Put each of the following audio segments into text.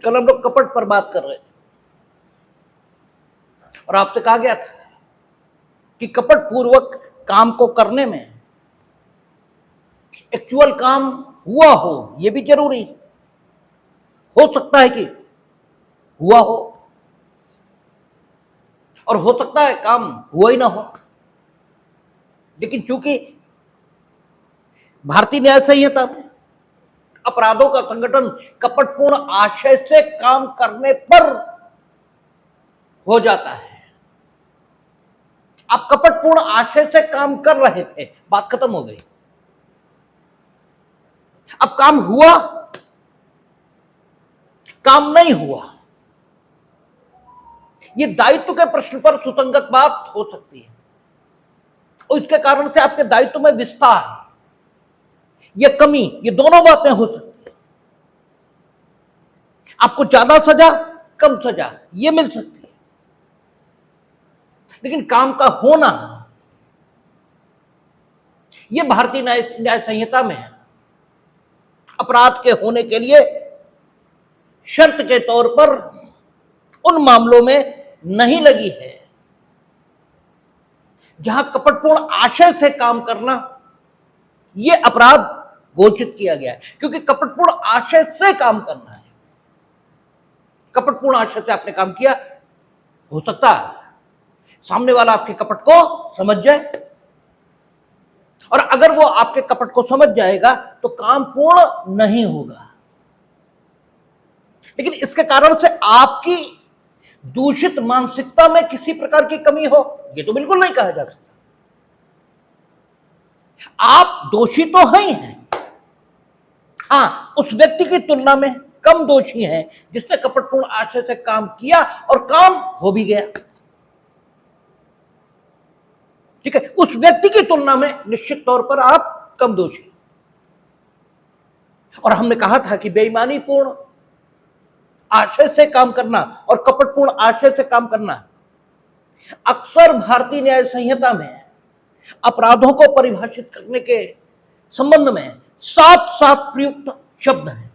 कल हम लोग कपट पर बात कर रहे थे और आपसे कहा गया था कि कपट पूर्वक काम को करने में एक्चुअल काम हुआ हो यह भी जरूरी हो सकता है कि हुआ हो और हो सकता है काम हुआ ही ना हो। लेकिन चूंकि भारतीय न्याय संहिता में अपराधों का संगठन कपटपूर्ण आशय से काम करने पर हो जाता है। आप कपटपूर्ण आशय से काम कर रहे थे, बात खत्म हो गई। अब काम हुआ, काम नहीं हुआ, ये दायित्व के प्रश्न पर सुसंगत बात हो सकती है और इसके कारण से आपके दायित्व में विस्तार या कमी, ये दोनों बातें हो सकती है। आपको ज्यादा सजा, कम सजा ये मिल सकती है, लेकिन काम का होना ये भारतीय न्याय संहिता में अपराध के होने के लिए शर्त के तौर पर उन मामलों में नहीं लगी है जहां कपटपूर्ण आशय से काम करना यह अपराध घोषित किया गया है। क्योंकि कपटपूर्ण आशय से काम करना है, कपटपूर्ण आशय से आपने काम किया, हो सकता है सामने वाला आपके कपट को समझ जाए और अगर वो आपके कपट को समझ जाएगा तो काम पूर्ण नहीं होगा। लेकिन इसके कारण से आपकी दूषित मानसिकता में किसी प्रकार की कमी हो, यह तो बिल्कुल नहीं कहा जा सकता। आप दोषी तो हैं, हां, उस व्यक्ति की तुलना में कम दोषी हैं जिसने कपटपूर्ण आशय से काम किया और काम हो भी गया। ठीक है, उस व्यक्ति की तुलना में निश्चित तौर पर आप कम दोषी। और हमने कहा था कि बेईमानी पूर्ण आशय से काम करना और कपटपूर्ण आशय से काम करना अक्सर भारतीय न्याय संहिता में अपराधों को परिभाषित करने के संबंध में साथ साथ प्रयुक्त शब्द हैं।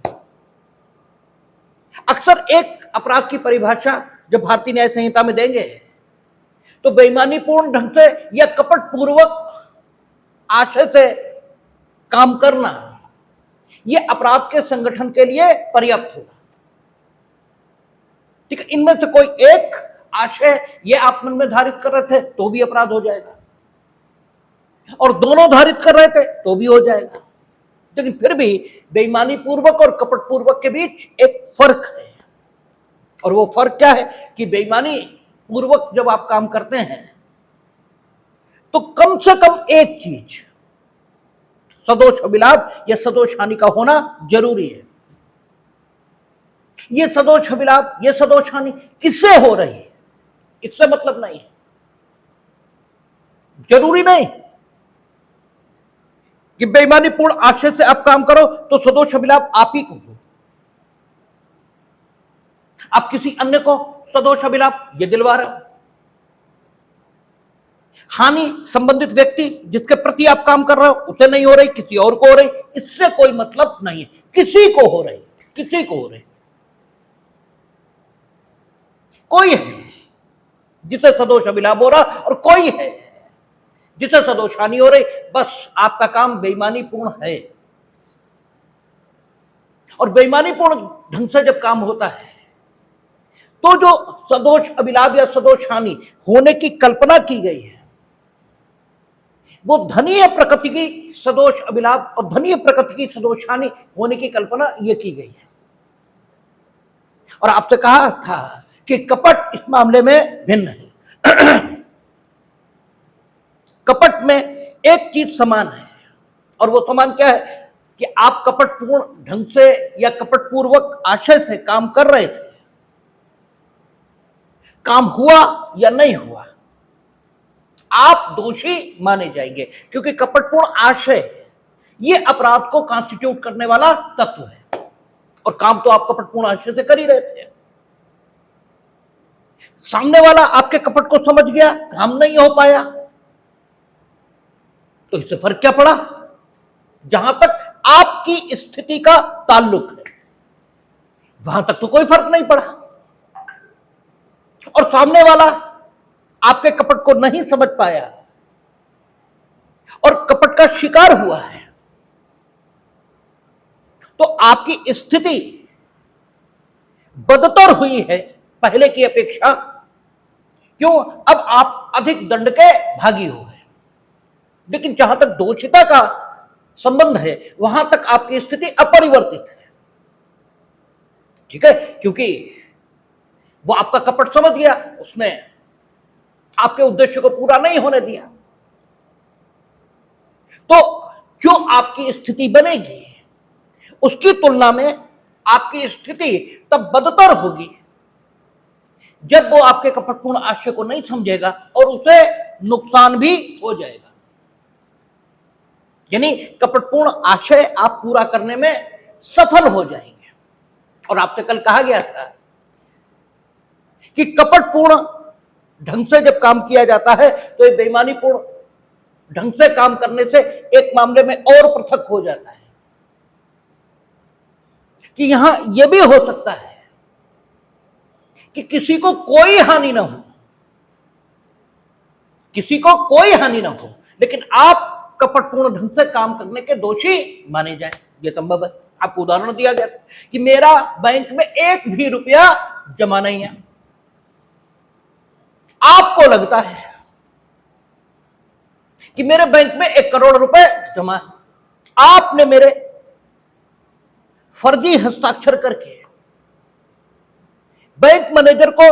अक्सर एक अपराध की परिभाषा जब भारतीय न्याय संहिता में देंगे तो बेईमानीपूर्ण ढंग से या कपटपूर्वक आशय से काम करना यह अपराध के संगठन के लिए पर्याप्त होगा। ठीक है, इनमें से कोई एक आशय यह आप मन में धारित कर रहे थे तो भी अपराध हो जाएगा और दोनों धारित कर रहे थे तो भी हो जाएगा। लेकिन फिर भी बेईमानी पूर्वक और कपट पूर्वक के बीच एक फर्क है और वो फर्क क्या है कि बेईमानी पूर्वक जब आप काम करते हैं तो कम से कम एक चीज सदोष अभिलाभ या सदोष हानि का होना जरूरी है। ये सदोष अभिलाभ, ये सदोष हानि किससे हो रही है इससे मतलब नहीं है। जरूरी नहीं कि बेईमानीपूर्ण आशय से आप काम करो तो सदोष अभिलाभ आप ही को हो, आप किसी अन्य को सदोष अभिलाभ ये दिलवा रहे हो। हानि संबंधित व्यक्ति जिसके प्रति आप काम कर रहे हो उसे नहीं हो रही, किसी और को हो रही, इससे कोई मतलब नहीं है। किसी को हो रही, किसी को हो रही। कोई है जिसे सदोष अभिलाभ हो रहा और कोई है जिसे सदोष हानि हो रही। बस आपका काम बेईमानीपूर्ण है और बेईमानीपूर्ण ढंग से जब काम होता है तो जो सदोष अभिलाभ या सदोष हानि होने की कल्पना की गई है वो धनीय प्रकृति की सदोष अभिलाभ और धनीय प्रकृति की सदोष हानि होने की कल्पना ये की गई है। और आपसे कहा था कि कपट इस मामले में भिन्न है। कपट में एक चीज समान है और वो समान क्या है कि आप कपटपूर्ण ढंग से या कपटपूर्वक आशय से काम कर रहे थे, काम हुआ या नहीं हुआ, आप दोषी माने जाएंगे क्योंकि कपटपूर्ण आशय ये अपराध को कॉन्स्टिट्यूट करने वाला तत्व है और काम तो आप कपटपूर्ण आशय से कर ही रहे थे। सामने वाला आपके कपट को समझ गया, काम नहीं हो पाया, तो इससे फर्क क्या पड़ा जहां तक आपकी स्थिति का ताल्लुक है। वहां तक तो कोई फर्क नहीं पड़ा, और सामने वाला आपके कपट को नहीं समझ पाया और कपट का शिकार हुआ है, तो आपकी स्थिति बदतर हुई है पहले की अपेक्षा। क्यों? अब आप अधिक दंड के भागी हो गए। लेकिन जहां तक दोषिता का संबंध है वहां तक आपकी स्थिति अपरिवर्तित है। ठीक है, क्योंकि वो आपका कपट समझ गया, उसने आपके उद्देश्य को पूरा नहीं होने दिया। तो जो आपकी स्थिति बनेगी उसकी तुलना में आपकी स्थिति तब बदतर होगी जब वो आपके कपटपूर्ण आशय को नहीं समझेगा और उसे नुकसान भी हो जाएगा। यानी कपटपूर्ण आशय आप पूरा करने में सफल हो जाएंगे। और आपसे कल कहा गया था कि कपटपूर्ण ढंग से जब काम किया जाता है तो ये बेईमानीपूर्ण ढंग से काम करने से एक मामले में और पृथक हो जाता है कि यहां यह भी हो सकता है कि किसी को कोई हानि ना हो, किसी को कोई हानि ना हो, लेकिन आप कपटपूर्ण ढंग से काम करने के दोषी माने जाए। यह संभव है। आपको उदाहरण दिया गया था कि मेरा बैंक में एक भी रुपया जमा नहीं है, आपको लगता है कि मेरे बैंक में 1 करोड़ रुपए जमा है। आपने मेरे फर्जी हस्ताक्षर करके बैंक मैनेजर को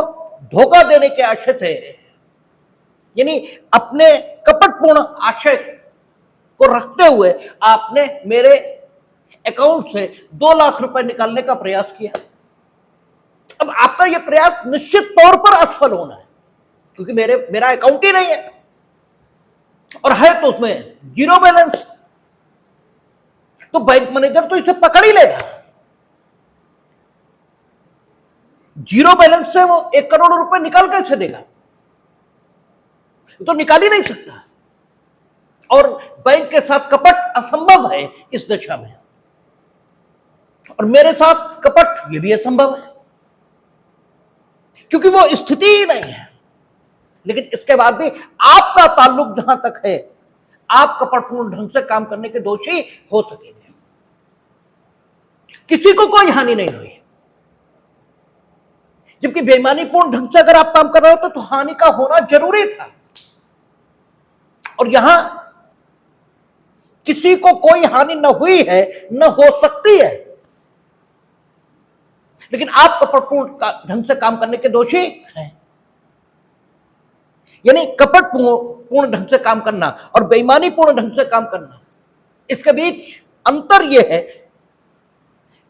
धोखा देने के आशय से, यानी अपने कपटपूर्ण आशय को रखते हुए आपने मेरे अकाउंट से 2 लाख रुपए निकालने का प्रयास किया। अब आपका यह प्रयास निश्चित तौर पर असफल होना है, क्योंकि मेरा अकाउंट ही नहीं है, और है तो उसमें 0 बैलेंस। तो बैंक मैनेजर तो इसे पकड़ ही लेगा। 0 बैलेंस से वो 1 करोड़ रुपए निकाल कैसे देगा? तो निकाल ही नहीं सकता। और बैंक के साथ कपट असंभव है इस दशा में, और मेरे साथ कपट ये भी असंभव है, क्योंकि वो स्थिति ही नहीं है। लेकिन इसके बाद भी आपका ताल्लुक जहां तक है, आप कपटपूर्ण ढंग से काम करने के दोषी हो सकेंगे। किसी को कोई हानि नहीं हुई, जबकि बेईमानीपूर्ण ढंग से अगर आप काम कर रहे हो तो हानि का होना जरूरी था। और यहां किसी को कोई हानि न हुई है, न हो सकती है, लेकिन आप कपटपूर्ण ढंग से काम करने के दोषी हैं। यानी कपटपूर्ण ढंग से काम करना और बेईमानीपूर्ण ढंग से काम करना, इसके बीच अंतर यह है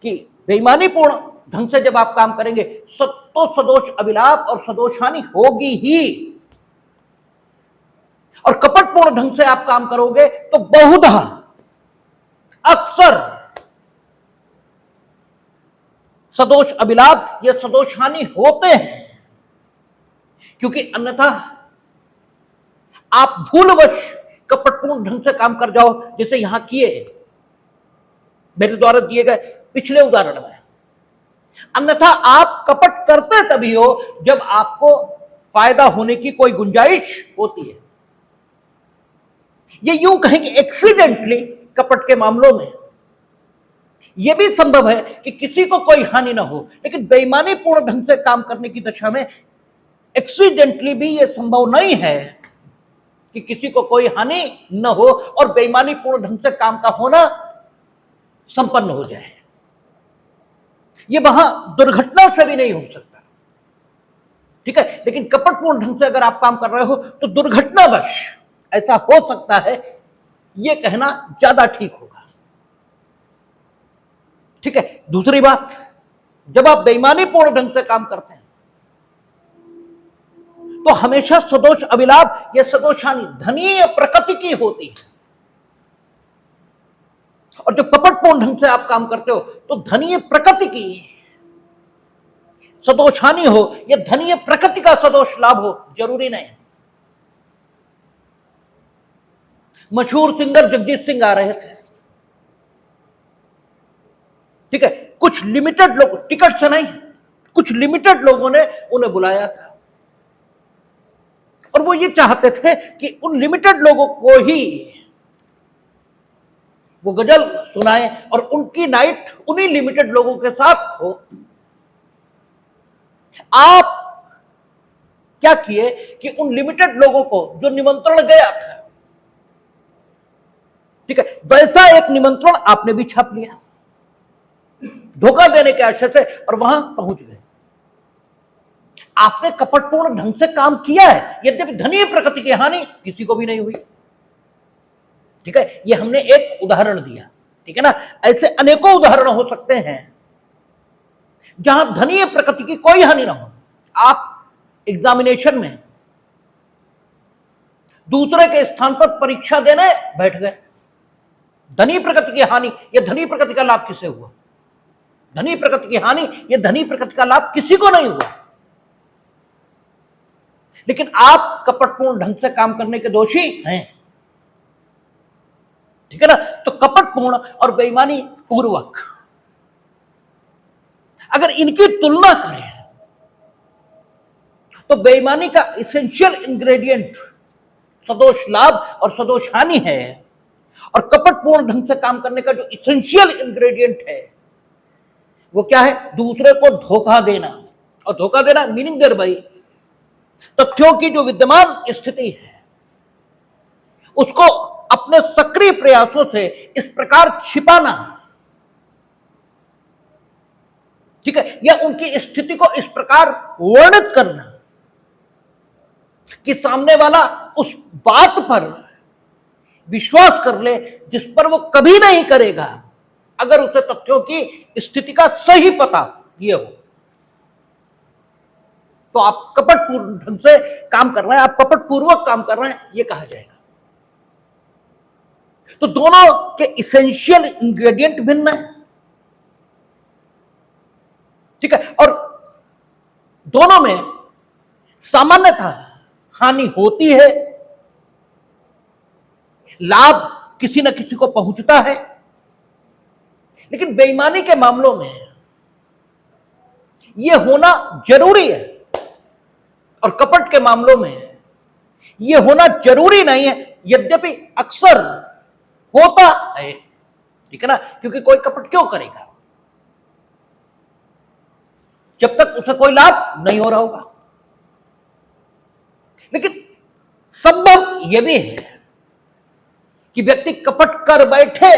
कि बेईमानीपूर्ण ढंग से जब आप काम करेंगे तो सदोष अभिलाप और सदोष हानि होगी ही, और कपटपूर्ण ढंग से आप काम करोगे तो बहुधा अक्सर सदोष अभिलाप या सदोष हानि होते हैं, क्योंकि अन्यथा आप भूलवश कपटपूर्ण ढंग से काम कर जाओ, जैसे यहां किए मेरे द्वारा दिए गए पिछले उदाहरण में। अन्यथा आप कपट करते तभी हो जब आपको फायदा होने की कोई गुंजाइश होती है। ये यूं कहें कि एक्सीडेंटली कपट के मामलों में यह भी संभव है कि किसी को कोई हानि ना हो, लेकिन बेईमानीपूर्ण ढंग से काम करने की दशा में एक्सीडेंटली भी यह संभव नहीं है कि किसी को कोई हानि न हो और बेईमानीपूर्ण ढंग से काम का होना संपन्न हो जाए। यह वहां दुर्घटना से भी नहीं हो सकता। ठीक है, लेकिन कपटपूर्ण ढंग से अगर आप काम कर रहे हो तो दुर्घटनावश ऐसा हो सकता है, यह कहना ज्यादा ठीक होगा। ठीक है, दूसरी बात, जब आप बेईमानीपूर्ण ढंग से काम करते हैं तो हमेशा सदोष अभिलाप या सदोष हानि धनीय प्रकृति की होती है, और जब कपटपूर्ण ढंग से आप काम करते हो तो धनीय प्रकृति की सदोष हानि हो या धनीय प्रकृति का सदोष लाभ हो जरूरी नहीं। मशहूर सिंगर जगजीत सिंह आ रहे थे। ठीक है, कुछ लिमिटेड लोग, टिकट से नहीं, कुछ लिमिटेड लोगों ने उन्हें बुलाया था और वो ये चाहते थे कि उन लिमिटेड लोगों को ही वो गजल सुनाए और उनकी नाइट उन्हीं लिमिटेड लोगों के साथ हो। आप क्या किए कि उन लिमिटेड लोगों को जो निमंत्रण गया था, ठीक है, वैसा एक निमंत्रण आपने भी छाप लिया धोखा देने के आशय से और वहां पहुंच गए। आपने कपटपूर्ण ढंग से काम किया है, यद्यपि धनी प्रकृति की हानि किसी को भी नहीं हुई। ठीक है, ये हमने एक उदाहरण दिया, ठीक है ना। ऐसे अनेकों उदाहरण हो सकते हैं जहां धनी प्रकृति की कोई हानि ना हो। आप एग्जामिनेशन में दूसरे के स्थान पर परीक्षा देने बैठ गए, धनी प्रकृति की हानि, यह धनी प्रकृति का लाभ किसे हुआ? धनी प्रकृति की हानि, यह धनी प्रकृति का लाभ किसी को नहीं हुआ। लेकिन आप कपटपूर्ण ढंग से काम करने के दोषी हैं, ठीक है ना। तो कपटपूर्ण और बेईमानी पूर्वक अगर इनकी तुलना करें तो बेईमानी का इसेंशियल इंग्रेडिएंट सदोष लाभ और सदोष हानि है, और कपटपूर्ण ढंग से काम करने का जो इसेंशियल इंग्रेडिएंट है वो क्या है? दूसरे को धोखा देना। और धोखा देना मीनिंग देयर बाय तथ्यों की जो विद्यमान स्थिति है उसको अपने सक्रिय प्रयासों से इस प्रकार छिपाना, ठीक है, या उनकी स्थिति को इस प्रकार वर्णित करना कि सामने वाला उस बात पर विश्वास कर ले जिस पर वो कभी नहीं करेगा अगर उसे तथ्यों की स्थिति का सही पता ये हो। तो आप कपटपूर्ण ढंग से काम कर रहे हैं, आप कपटपूर्वक काम कर रहे हैं, ये कहा जाएगा। तो दोनों के इसेंशियल इंग्रेडिएंट भिन्न है, ठीक है, और दोनों में सामान्यतः हानि होती है, लाभ किसी न किसी को पहुंचता है। लेकिन बेईमानी के मामलों में यह होना जरूरी है और कपट के मामलों में यह होना जरूरी नहीं है, यद्यपि अक्सर होता है, ठीक है ना। क्योंकि कोई कपट क्यों करेगा जब तक उसे कोई लाभ नहीं हो रहा होगा। लेकिन संभव यह भी है कि व्यक्ति कपट कर बैठे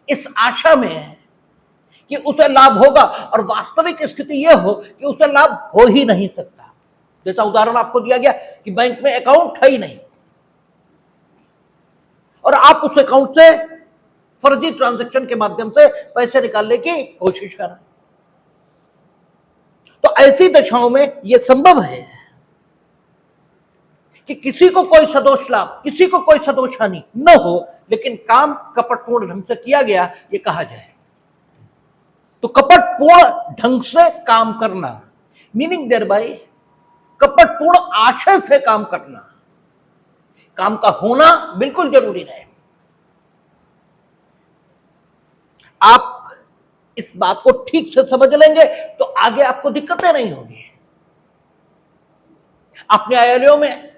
इस आशा में कि उसे लाभ होगा और वास्तविक स्थिति यह हो कि उसे लाभ हो ही नहीं सकता। जैसा उदाहरण आपको दिया गया कि बैंक में अकाउंट है ही नहीं और आप उस अकाउंट से फर्जी ट्रांजैक्शन के माध्यम से पैसे निकालने की कोशिश कर रहे हैं। तो ऐसी दशाओं में यह संभव है कि किसी को कोई सदोष लाभ, किसी को कोई सदोष हानि न हो, लेकिन काम कपटपूर्ण ढंग से किया गया ये कहा जाए। तो कपटपूर्ण ढंग से काम करना मीनिंग देयर बाय कपटपूर्ण आशय से काम करना, काम का होना बिल्कुल जरूरी नहीं। आप इस बात को ठीक से समझ लेंगे तो आगे आपको दिक्कतें नहीं होगी। आप न्यायालयों में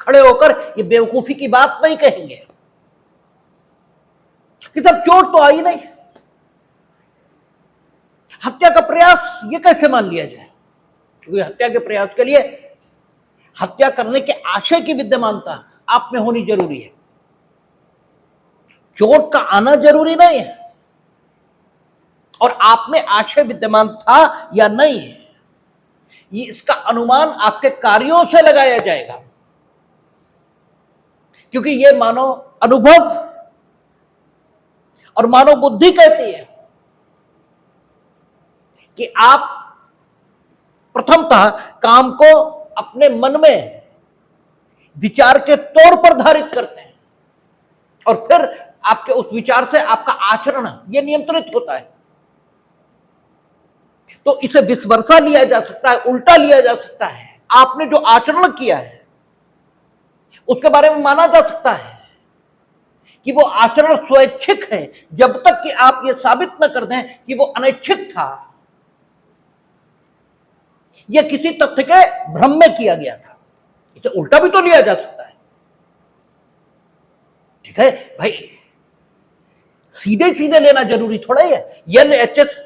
खड़े होकर ये बेवकूफी की बात नहीं कहेंगे कि सब चोट तो आई नहीं, हत्या का प्रयास ये कैसे मान लिया जाए? क्योंकि हत्या के प्रयास के लिए हत्या करने के आशय की विद्यमानता आप में होनी जरूरी है, चोट का आना जरूरी नहीं है। और आप में आशय विद्यमान था या नहीं ये इसका अनुमान आपके कार्यों से लगाया जाएगा, क्योंकि ये मानव अनुभव और मानव बुद्धि कहती है कि आप प्रथमतः काम को अपने मन में विचार के तौर पर धारित करते हैं और फिर आपके उस विचार से आपका आचरण यह नियंत्रित होता है। तो इसे विष वर्षा लिया जा सकता है, उल्टा लिया जा सकता है। आपने जो आचरण किया है उसके बारे में माना जा सकता है कि वो आचरण स्वैच्छिक है, जब तक कि आप ये साबित न कर दें कि वो अनैच्छिक था, यह किसी तथ्य के भ्रम में किया गया था। इसे उल्टा भी तो लिया जा सकता है। ठीक है भाई, सीधे सीधे लेना जरूरी थोड़ा ही है। LHS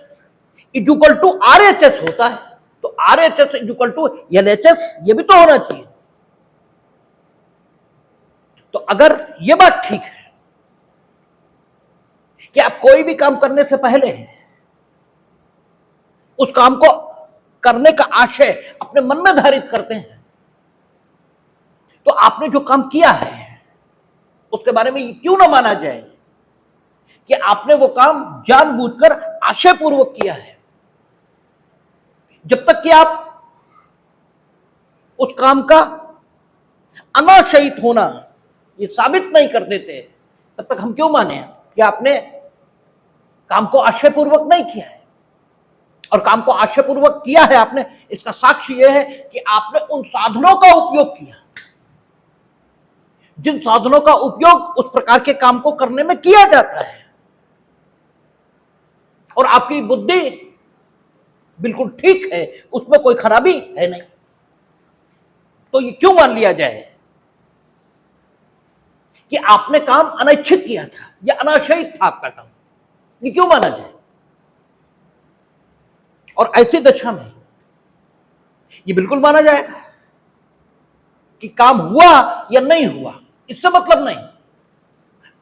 इक्वल टू RHS होता है, तो RHS इक्वल टू LHS ये भी तो होना चाहिए। तो अगर ये बात ठीक है कि आप कोई भी काम करने से पहले उस काम को करने का आशय अपने मन में धारित करते हैं, तो आपने जो काम किया है उसके बारे में क्यों ना माना जाए कि आपने वो काम जानबूझकर आशयपूर्वक किया है। जब तक कि आप उस काम का अनाशयित होना ये साबित नहीं कर देते, तब तक हम क्यों माने कि आपने काम को आशयपूर्वक नहीं किया है। और काम को आशयपूर्वक किया है आपने, इसका साक्ष्य यह है कि आपने उन साधनों का उपयोग किया जिन साधनों का उपयोग उस प्रकार के काम को करने में किया जाता है, और आपकी बुद्धि बिल्कुल ठीक है, उसमें कोई खराबी है नहीं। तो ये क्यों मान लिया जाए कि आपने काम अनैच्छिक किया था या अनाशयित था आपका काम? ये क्यों माना जाए? और ऐसी दशा में ये बिल्कुल माना जाएगा कि काम हुआ या नहीं हुआ, इससे मतलब नहीं।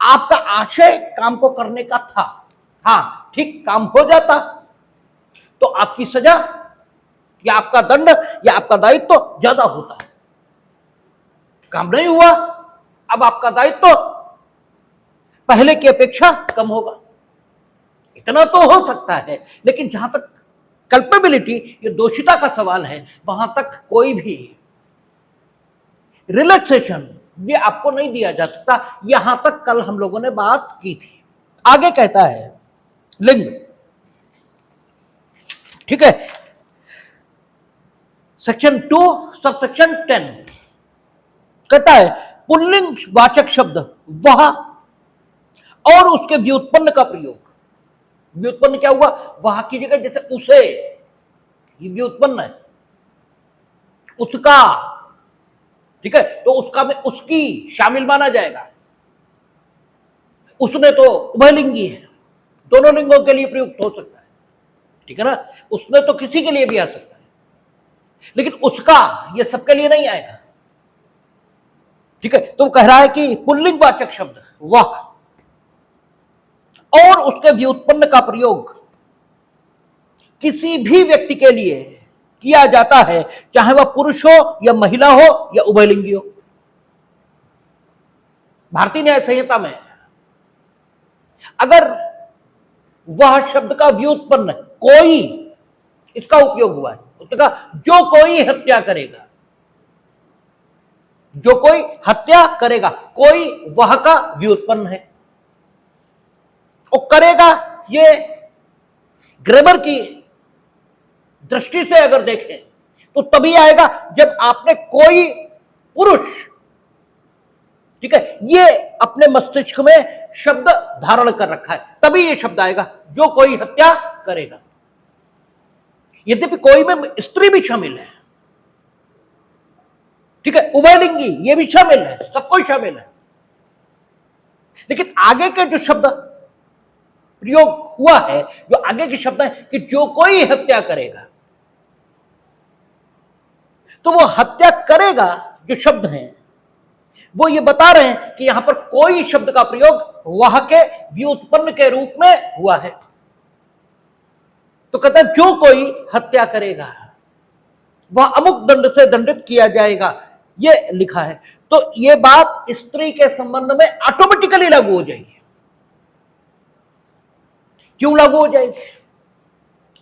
आपका आशय काम को करने का था, हाँ ठीक, काम हो जाता तो आपकी सजा या आपका दंड या आपका दायित्व तो ज्यादा होता। काम नहीं हुआ, अब आपका दायित्व तो पहले की अपेक्षा कम होगा। इतना तो हो सकता है, लेकिन जहां तक कल्पेबिलिटी, ये दोषिता का सवाल है, वहां तक कोई भी रिलैक्सेशन ये आपको नहीं दिया जा सकता। यहां तक कल हम लोगों ने बात की थी। आगे कहता है लिंग, ठीक है, सेक्शन 2 सबसेक्शन 10 कहता है पुल्लिंग वाचक शब्द वह और उसके व्युत्पन्न का प्रयोग। व्युत्पन्न क्या हुआ? वह की जगह जैसे उसे, ये व्युत्पन्न है, उसका, ठीक है, तो उसका में उसकी शामिल माना जाएगा। उसने तो उभयलिंगी है, दोनों लिंगों के लिए प्रयुक्त हो सकता है, ठीक है ना। उसने तो किसी के लिए भी आ सकता है, लेकिन उसका ये सबके लिए नहीं आएगा, ठीक है। तो कह रहा है कि पुल्लिंग वाचक शब्द वह और उसके व्युत्पन्न का प्रयोग किसी भी व्यक्ति के लिए किया जाता है, चाहे वह पुरुष हो या महिला हो या उभयलिंगी हो। भारतीय न्याय संहिता में अगर वह शब्द का व्युत्पन्न कोई, इसका उपयोग हुआ है, उसने कहा जो कोई हत्या करेगा, जो कोई हत्या करेगा, कोई वह का व्युत्पन्न है। और करेगा, ये ग्रामर की दृष्टि से अगर देखें तो तभी आएगा जब आपने कोई पुरुष, ठीक है, ये अपने मस्तिष्क में शब्द धारण कर रखा है, तभी ये शब्द आएगा जो कोई हत्या करेगा। यद्यपि कोई में स्त्री भी शामिल है, ठीक है, उभयलिंगी ये भी शामिल है, सब कोई शामिल है, लेकिन आगे के जो शब्द प्रयोग हुआ है, जो आगे के शब्द है कि जो कोई हत्या करेगा, तो वो हत्या करेगा जो शब्द हैं वो ये बता रहे हैं कि यहां पर कोई शब्द का प्रयोग वह के व्युत्पन्न के रूप में हुआ है। तो कहता है जो कोई हत्या करेगा वह अमुक दंड से दंडित किया जाएगा, ये लिखा है। तो ये बात स्त्री के संबंध में ऑटोमेटिकली लागू हो जाएगी। क्यों लागू हो जाएगी?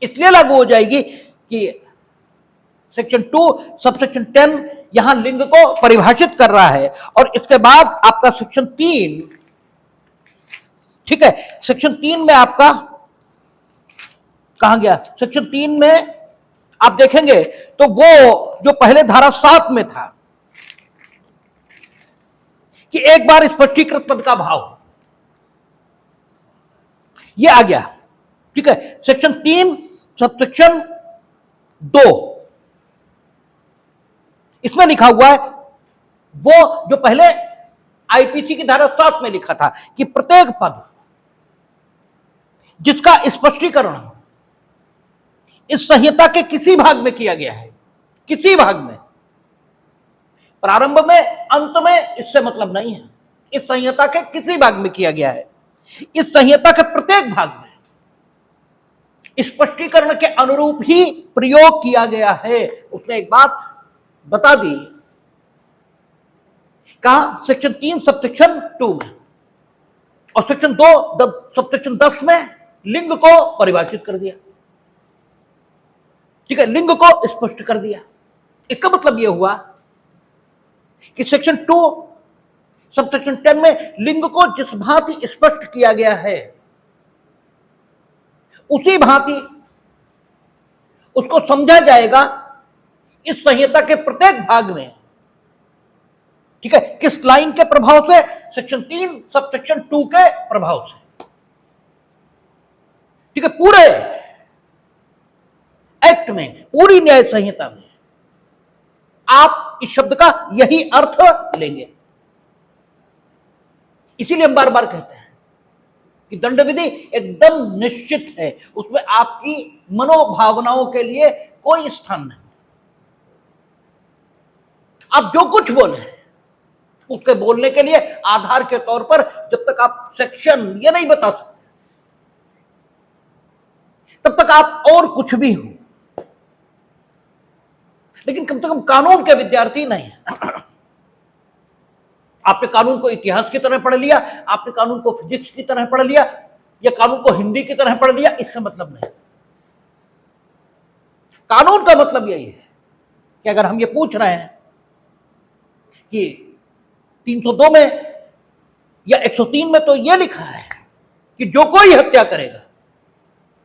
इसलिए लागू हो जाएगी कि सेक्शन 2 सबसेक्शन 10 यहां लिंग को परिभाषित कर रहा है, और इसके बाद आपका सेक्शन 3, ठीक है, सेक्शन 3 में आपका कहां गया? सेक्शन 3 में आप देखेंगे तो वो जो पहले धारा 7 में था कि एक बार स्पष्टीकृत पद का भाव, ये आ गया, ठीक है। सेक्शन 3 सबसेक्शन 2, इसमें लिखा हुआ है वो जो पहले आईपीसी की धारा 7 में लिखा था कि प्रत्येक पद जिसका स्पष्टीकरण इस संहिता के किसी भाग में किया गया है, किसी भाग में, प्रारंभ में, अंत में, इससे मतलब नहीं है, इस संहिता के किसी भाग में किया गया है, इस संहिता के प्रत्येक भाग में स्पष्टीकरण के अनुरूप ही प्रयोग किया गया है। उसने एक बात बता दी, कहा सेक्शन 3 सबसेक्शन 2 में, और सेक्शन 2 सबसेक्शन 10 में लिंग को परिभाषित कर दिया, ठीक है, लिंग को स्पष्ट कर दिया। इसका मतलब यह हुआ कि सेक्शन 2 सबसेक्शन 10 में लिंग को जिस भांति स्पष्ट किया गया है उसी भांति उसको समझा जाएगा इस संहिता के प्रत्येक भाग में, ठीक है, किस लाइन के प्रभाव से, सेक्शन 3 सबसेक्शन 2 के प्रभाव से, ठीक है। पूरे एक्ट में, पूरी न्याय संहिता में आप इस शब्द का यही अर्थ लेंगे। इसीलिए हम बार बार कहते हैं कि दंड विधि एकदम निश्चित है, उसमें आपकी मनोभावनाओं के लिए कोई स्थान नहीं। आप जो कुछ बोले उसके बोलने के लिए आधार के तौर पर जब तक आप सेक्शन ये नहीं बता सकते तब तक आप और कुछ भी हो, लेकिन कम से कम कानून के विद्यार्थी नहीं है। आपने कानून को इतिहास की तरह पढ़ लिया, आपने कानून को फिजिक्स की तरह पढ़ लिया, या कानून को हिंदी की तरह पढ़ लिया, इससे मतलब नहीं। कानून का मतलब यही है कि अगर हम ये पूछ रहे हैं कि 302 में या 103 में तो ये लिखा है कि जो कोई हत्या करेगा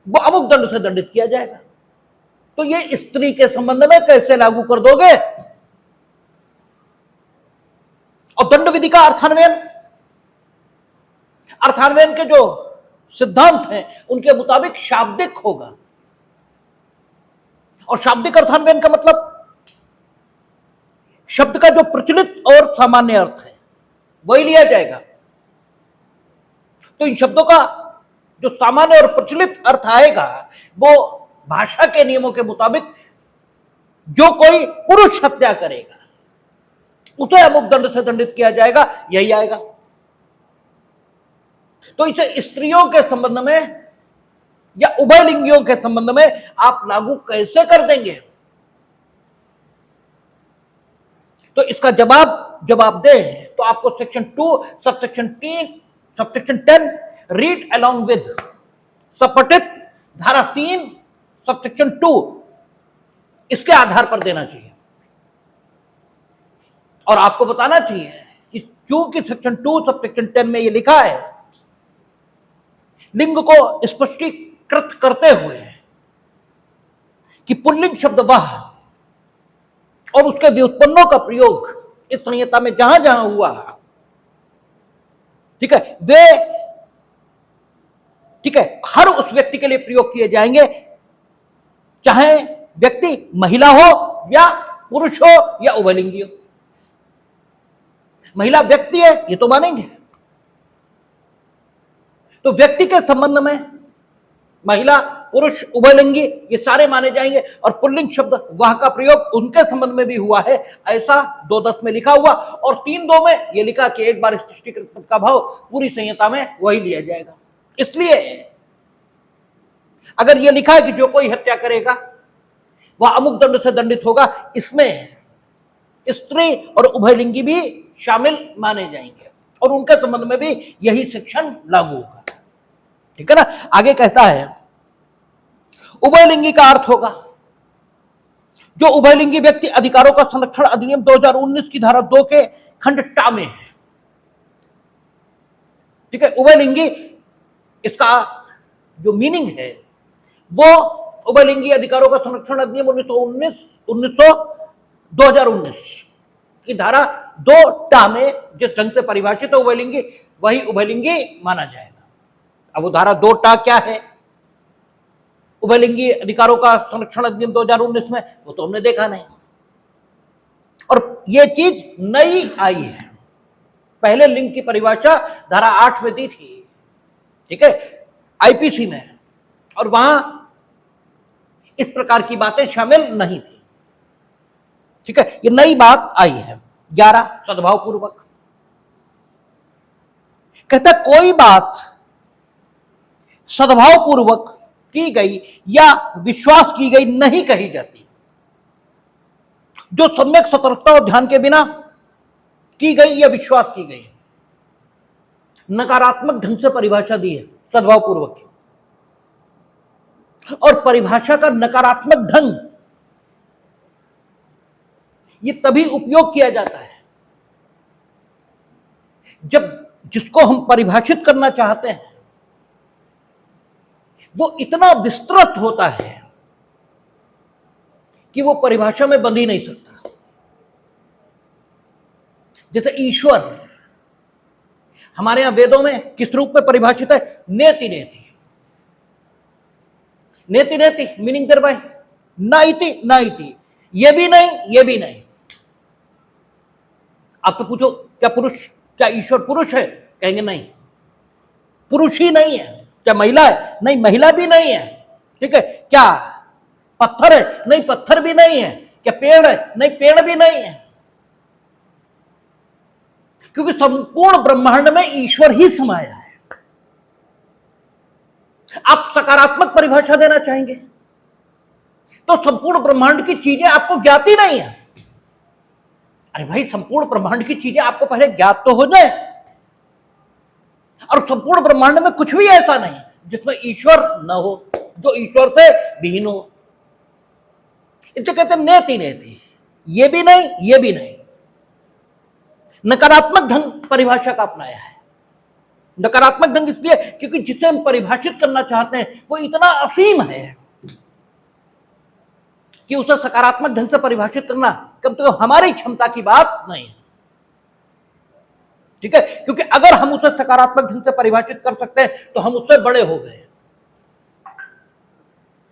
वो अमुक दंड से दंडित किया जाएगा, तो ये स्त्री के संबंध में कैसे लागू कर दोगे? और दंड विधि का अर्थान्वयन के जो सिद्धांत हैं उनके मुताबिक शाब्दिक होगा, और शाब्दिक अर्थान्वयन का मतलब शब्द का जो प्रचलित और सामान्य अर्थ है वही लिया जाएगा। तो इन शब्दों का जो सामान्य और प्रचलित अर्थ आएगा वो भाषा के नियमों के मुताबिक जो कोई पुरुष हत्या करेगा उसे अमुक दंड से दंडित किया जाएगा, यही आएगा। तो इसे स्त्रियों के संबंध में या उभयलिंगियों के संबंध में आप लागू कैसे कर देंगे? तो इसका जवाब दे तो आपको section 2 subsection 10 read along with सपठित धारा 3 सबसेक्शन 2 इसके आधार पर देना चाहिए, और आपको बताना चाहिए कि चूंकि सेक्शन 2 सबसेक्शन 10 में यह लिखा है लिंग को स्पष्टीकृत करते हुए कि पुल्लिंग शब्द वह और उसके व्युत्पन्नों का प्रयोग इस संहिता में जहां जहां हुआ, ठीक है, वे, ठीक है, हर उस व्यक्ति के लिए प्रयोग किए जाएंगे, चाहे व्यक्ति महिला हो या पुरुष हो या उभयलिंगी हो। महिला व्यक्ति है ये तो मानेंगे, तो व्यक्ति के संबंध में महिला, पुरुष, उभयलिंगी ये सारे माने जाएंगे, और पुल्लिंग शब्द वह का प्रयोग उनके संबंध में भी हुआ है, ऐसा 2:10 में लिखा हुआ, और 3:2 में यह लिखा कि एक बार स्पष्टीकृत पद का भाव पूरी संहिता में वही लिया जाएगा। इसलिए अगर यह लिखा है कि जो कोई हत्या करेगा वह अमुक दंड से दंडित होगा, इसमें स्त्री और उभयलिंगी भी शामिल माने जाएंगे और उनके संबंध में भी यही सेक्शन लागू होगा, ठीक है ना। आगे कहता है उभयलिंगी का अर्थ होगा जो उभयलिंगी व्यक्ति अधिकारों का संरक्षण अधिनियम 2019 की धारा 2 के खंड टा में है, ठीक है। उभयलिंगी इसका जो मीनिंग है वो उभयलिंगी अधिकारों का संरक्षण अधिनियम 2019 की धारा 2 टा में जिस ढंग से परिभाषित है उभयलिंगी, वही उभयलिंगी माना जाएगा। अब वो धारा 2 क्या है, उभयलिंगी अधिकारों का संरक्षण अधिनियम 2019 में, वो तो हमने देखा नहीं। और ये चीज नई आई है, पहले लिंग की परिभाषा धारा 8 में दी थी, ठीक है, आईपीसी में, और वहां इस प्रकार की बातें शामिल नहीं थी, ठीक है। ये नई बात आई है। 11 सद्भाव पूर्वक कहता है कोई बात सद्भाव पूर्वक की गई या विश्वास की गई नहीं कही जाती, जो सम्यक सतर्कता और ध्यान के बिना की गई या विश्वास की गई। नकारात्मक ढंग से परिभाषा दी है सद्भाव पूर्वक की, और परिभाषा का नकारात्मक ढंग ये तभी उपयोग किया जाता है जब जिसको हम परिभाषित करना चाहते हैं वो इतना विस्तृत होता है कि वो परिभाषा में बंध ही नहीं सकता। जैसे ईश्वर हमारे यहां वेदों में किस रूप में परिभाषित है, नेति नेति, नेति नेति मीनिंग देयर बाय नाइति नाइति, ये भी नहीं ये भी नहीं। आप तो पूछो क्या पुरुष, क्या ईश्वर पुरुष है, कहेंगे नहीं, पुरुष ही नहीं है। क्या महिला है, नहीं महिला भी नहीं है, ठीक है। क्या पत्थर है, नहीं पत्थर भी नहीं है। क्या पेड़ है, नहीं पेड़ भी नहीं है, क्योंकि संपूर्ण ब्रह्मांड में ईश्वर ही समाया है। आप सकारात्मक परिभाषा देना चाहेंगे तो संपूर्ण ब्रह्मांड की चीजें आपको ज्ञात ही नहीं है। अरे भाई, संपूर्ण ब्रह्मांड की चीजें आपको पहले ज्ञात तो हो जाए, और संपूर्ण ब्रह्मांड में कुछ भी ऐसा नहीं जिसमें ईश्वर न हो, जो ईश्वर से विहीन हो। इसे कहते हैं नेति नेति, ये भी नहीं ये भी नहीं। नकारात्मक ढंग परिभाषा का अपनाया है। नकारात्मक ढंग इसलिए क्योंकि जिसे हम परिभाषित करना चाहते हैं वो इतना असीम है कि उसे सकारात्मक ढंग से परिभाषित करना कम से कम हमारी क्षमता की बात नहीं है, ठीक है। क्योंकि अगर हम उसे सकारात्मक ढंग से परिभाषित कर सकते हैं तो हम उससे बड़े हो गए,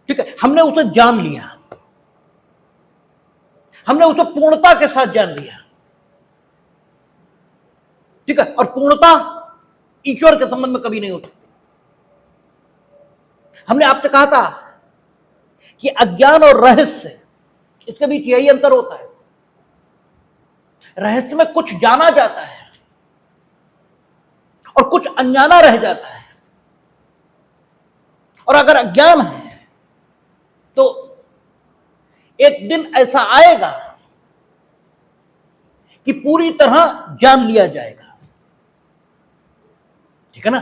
ठीक है। हमने उसे जान लिया, हमने उसे पूर्णता के साथ जान लिया, ठीक है। और पूर्णता ईश्वर के संबंध में कभी नहीं हो सकती। हमने आपसे कहा था कि अज्ञान और रहस्य, इसके बीच यही अंतर होता है। रहस्य में कुछ जाना जाता है और कुछ अनजाना रह जाता है, और अगर अज्ञान है तो एक दिन ऐसा आएगा कि पूरी तरह जान लिया जाएगा, ठीक है ना।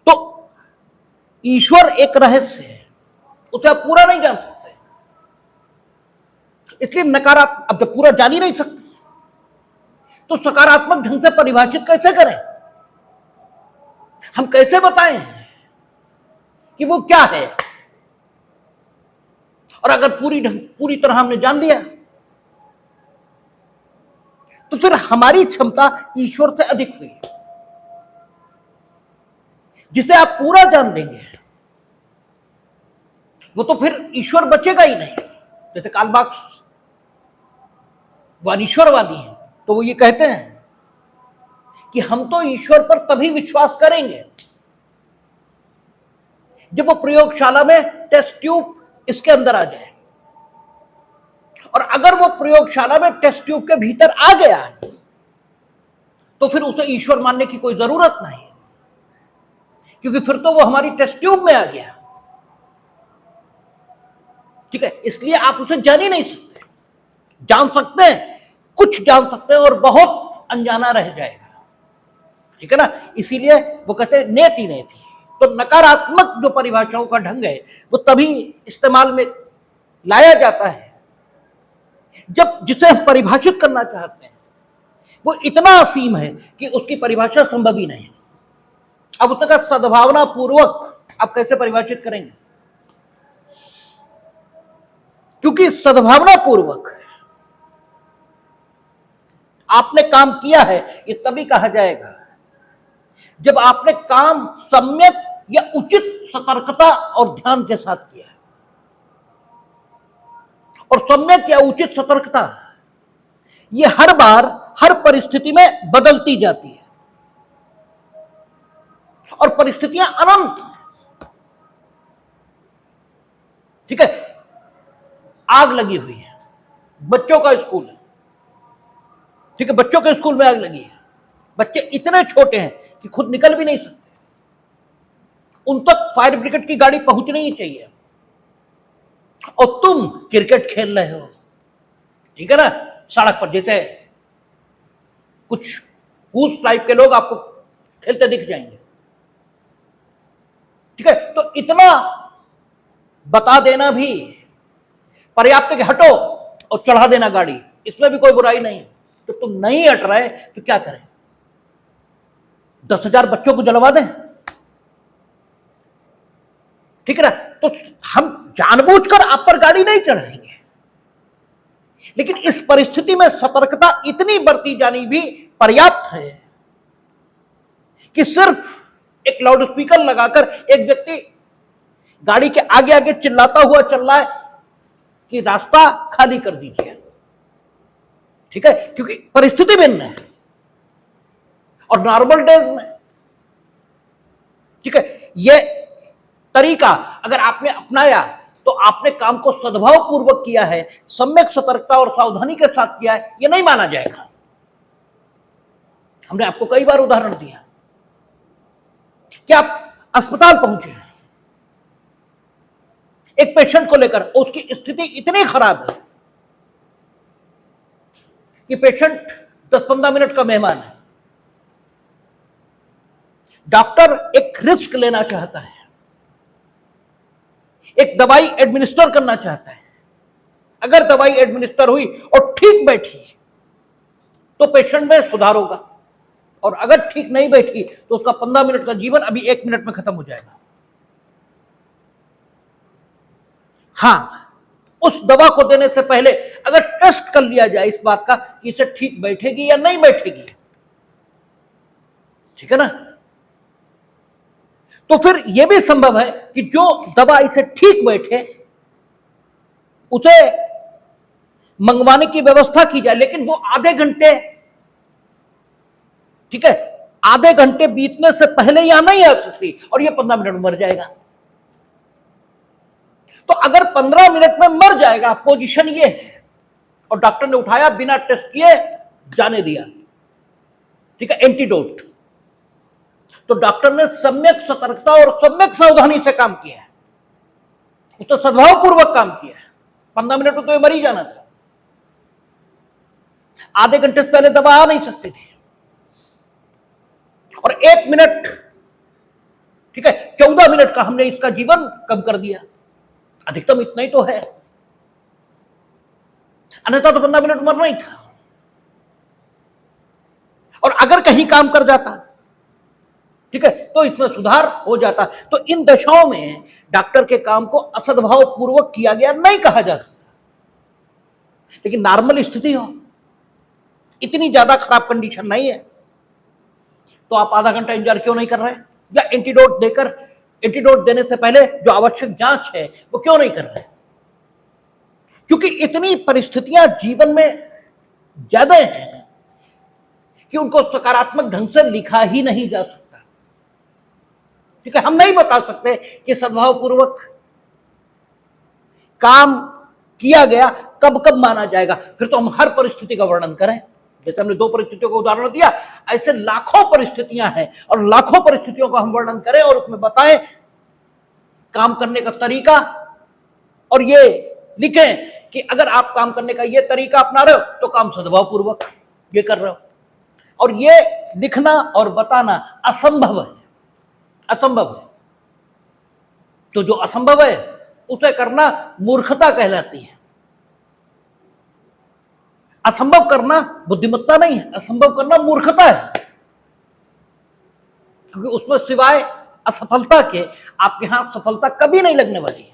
तो ईश्वर एक रहस्य है, उसे आप पूरा नहीं जान सकते, इसलिए नकारात्मक, अब जब पूरा जान ही नहीं सकते तो सकारात्मक ढंग से परिभाषित कैसे करें, हम कैसे बताएं कि वो क्या है। और अगर पूरी तरह हमने जान लिया तो फिर हमारी क्षमता ईश्वर से अधिक हुई। जिसे आप पूरा जान लेंगे वो तो फिर ईश्वर बचेगा ही नहीं। जैसे कार्ल मार्क्स ईश्वरवादी हैं, तो वो ये कहते हैं कि हम तो ईश्वर पर तभी विश्वास करेंगे जब वो प्रयोगशाला में टेस्ट ट्यूब इसके अंदर आ जाए, और अगर वो प्रयोगशाला में टेस्ट ट्यूब के भीतर आ गया तो फिर उसे ईश्वर मानने की कोई जरूरत नहीं, क्योंकि फिर तो वो हमारी टेस्ट ट्यूब में आ गया, ठीक है। इसलिए आप उसे जान ही नहीं सकते। जान सकते हैं, कुछ जान सकते हैं और बहुत अनजाना रह जाएगा, ठीक है ना। इसीलिए वो कहते हैं नेति नेति। तो नकारात्मक जो परिभाषाओं का ढंग है वो तभी इस्तेमाल में लाया जाता है जब जिसे हम परिभाषित करना चाहते हैं वो इतना असीम है कि उसकी परिभाषा संभव ही नहीं है। अब उसका सद्भावना पूर्वक आप कैसे परिभाषित करेंगे, क्योंकि सद्भावना पूर्वक आपने काम किया है ये तभी कहा जाएगा जब आपने काम सम्यक या उचित सतर्कता और ध्यान के साथ किया है। और सम्यक या उचित सतर्कता ये हर बार हर परिस्थिति में बदलती जाती है और परिस्थितियां अनंत हैं। ठीक है, आग लगी हुई है, बच्चों का स्कूल है, ठीक है, बच्चों के स्कूल में आग लगी है, बच्चे इतने छोटे हैं कि खुद निकल भी नहीं सकते, उन तक फायर ब्रिगेड की गाड़ी पहुंचनी ही चाहिए, और तुम क्रिकेट खेल रहे हो, ठीक है ना, सड़क पर, जैसे कुछ कूस टाइप के लोग आपको खेलते दिख जाएंगे, ठीक है, तो इतना बता देना भी पर्याप्त है कि हटो और चढ़ा देना गाड़ी, इसमें भी कोई बुराई नहीं। तो तुम नहीं हट रहे तो क्या करें, 10,000 बच्चों को जलवा दें, ठीक है ना। तो हम जानबूझकर आप पर गाड़ी नहीं चढ़ाएंगे, लेकिन इस परिस्थिति में सतर्कता इतनी बरती जानी भी पर्याप्त है कि सिर्फ एक लाउडस्पीकर लगाकर एक व्यक्ति गाड़ी के आगे आगे चिल्लाता हुआ चल रहा है कि रास्ता खाली कर दीजिए, ठीक है, क्योंकि परिस्थिति भिन्न है। और नॉर्मल डेज में, ठीक है, यह तरीका अगर आपने अपनाया तो आपने काम को सद्भाव पूर्वक किया है, सम्यक सतर्कता और सावधानी के साथ किया है, यह नहीं माना जाएगा। हमने आपको कई बार उदाहरण दिया कि आप अस्पताल पहुंचे हैं एक पेशेंट को लेकर, उसकी स्थिति इतनी खराब है कि पेशेंट 10-15 मिनट का मेहमान है, डॉक्टर एक रिस्क लेना चाहता है, एक दवाई एडमिनिस्टर करना चाहता है। अगर दवाई एडमिनिस्टर हुई और ठीक बैठी तो पेशेंट में सुधार होगा, और अगर ठीक नहीं बैठी तो उसका 15 मिनट का जीवन अभी 1 मिनट में खत्म हो जाएगा। हां, उस दवा को देने से पहले अगर टेस्ट कर लिया जाए इस बात का कि इसे ठीक बैठेगी या नहीं बैठेगी, ठीक है ना, तो फिर यह भी संभव है कि जो दवा इसे ठीक बैठे उसे मंगवाने की व्यवस्था की जाए, लेकिन वो आधे घंटे, ठीक है, आधे घंटे बीतने से पहले यहां नहीं आ सकती और ये 15 मिनट में मर जाएगा। तो अगर 15 मिनट में मर जाएगा, पोजीशन ये है, और डॉक्टर ने उठाया बिना टेस्ट किए जाने दिया, ठीक है, एंटीडोट, तो डॉक्टर ने सम्यक सतर्कता और सम्यक सावधानी से काम किया है, उसने सद्भाव पूर्वक काम किया है। 15 मिनट में तो ये मर ही जाना था, आधे घंटे से पहले दवा आ नहीं सकती थी, और 1 मिनट, ठीक है, 14 मिनट का हमने इसका जीवन कम कर दिया, अधिकतम इतना ही तो है, अन्यथा तो 15 मिनट मरना ही था। और अगर कहीं काम कर जाता, ठीक है, तो इसमें सुधार हो जाता। तो इन दशाओं में डॉक्टर के काम को असद्भाव पूर्वक किया गया नहीं कहा जा सकता, लेकिन नॉर्मल स्थिति हो, इतनी ज्यादा खराब कंडीशन नहीं है, तो आप आधा घंटा इंतजार क्यों नहीं कर रहे, या एंटीडोट देकर, एंटीडोट देने से पहले जो आवश्यक जांच है वो क्यों नहीं कर रहे? क्योंकि इतनी परिस्थितियां जीवन में ज्यादा हैं कि उनको सकारात्मक ढंग से लिखा ही नहीं जा सकता, ठीक है। हम नहीं बता सकते कि सद्भाव पूर्वक काम किया गया कब कब माना जाएगा, फिर तो हम हर परिस्थिति का वर्णन करें। जैसे हमने 2 परिस्थितियों का उदाहरण दिया, ऐसे लाखों परिस्थितियां हैं और लाखों परिस्थितियों का हम वर्णन करें और उसमें बताएं काम करने का तरीका, और ये लिखें कि अगर आप काम करने का ये तरीका अपना रहे हो तो काम सद्भाव पूर्वक ये कर रहे हो। और ये लिखना और बताना असंभव है, असंभव है। तो जो असंभव है उसे करना मूर्खता कहलाती है। असंभव करना बुद्धिमत्ता नहीं है, असंभव करना मूर्खता है, क्योंकि उसमें सिवाय असफलता के आपके यहां सफलता कभी नहीं लगने वाली है।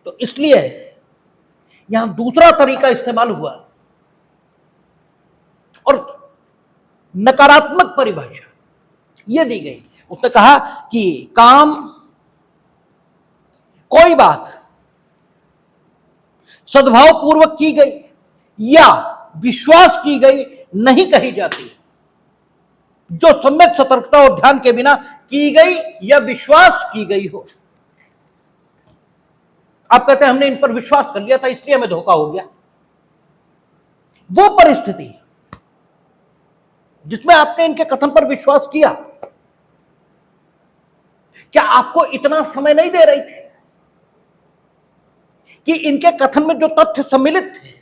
तो इसलिए यहां दूसरा तरीका इस्तेमाल हुआ, और नकारात्मक परिभाषा ये दी गई। उसने कहा कि काम, कोई बात सद्भाव पूर्वक की गई या विश्वास की गई नहीं कही जाती, जो सम्यक सतर्कता और ध्यान के बिना की गई या विश्वास की गई हो। आप कहते हैं हमने इन पर विश्वास कर लिया था इसलिए हमें धोखा हो गया। वो परिस्थिति जिसमें आपने इनके कथन पर विश्वास किया, क्या आपको इतना समय नहीं दे रही थी कि इनके कथन में जो तथ्य सम्मिलित थे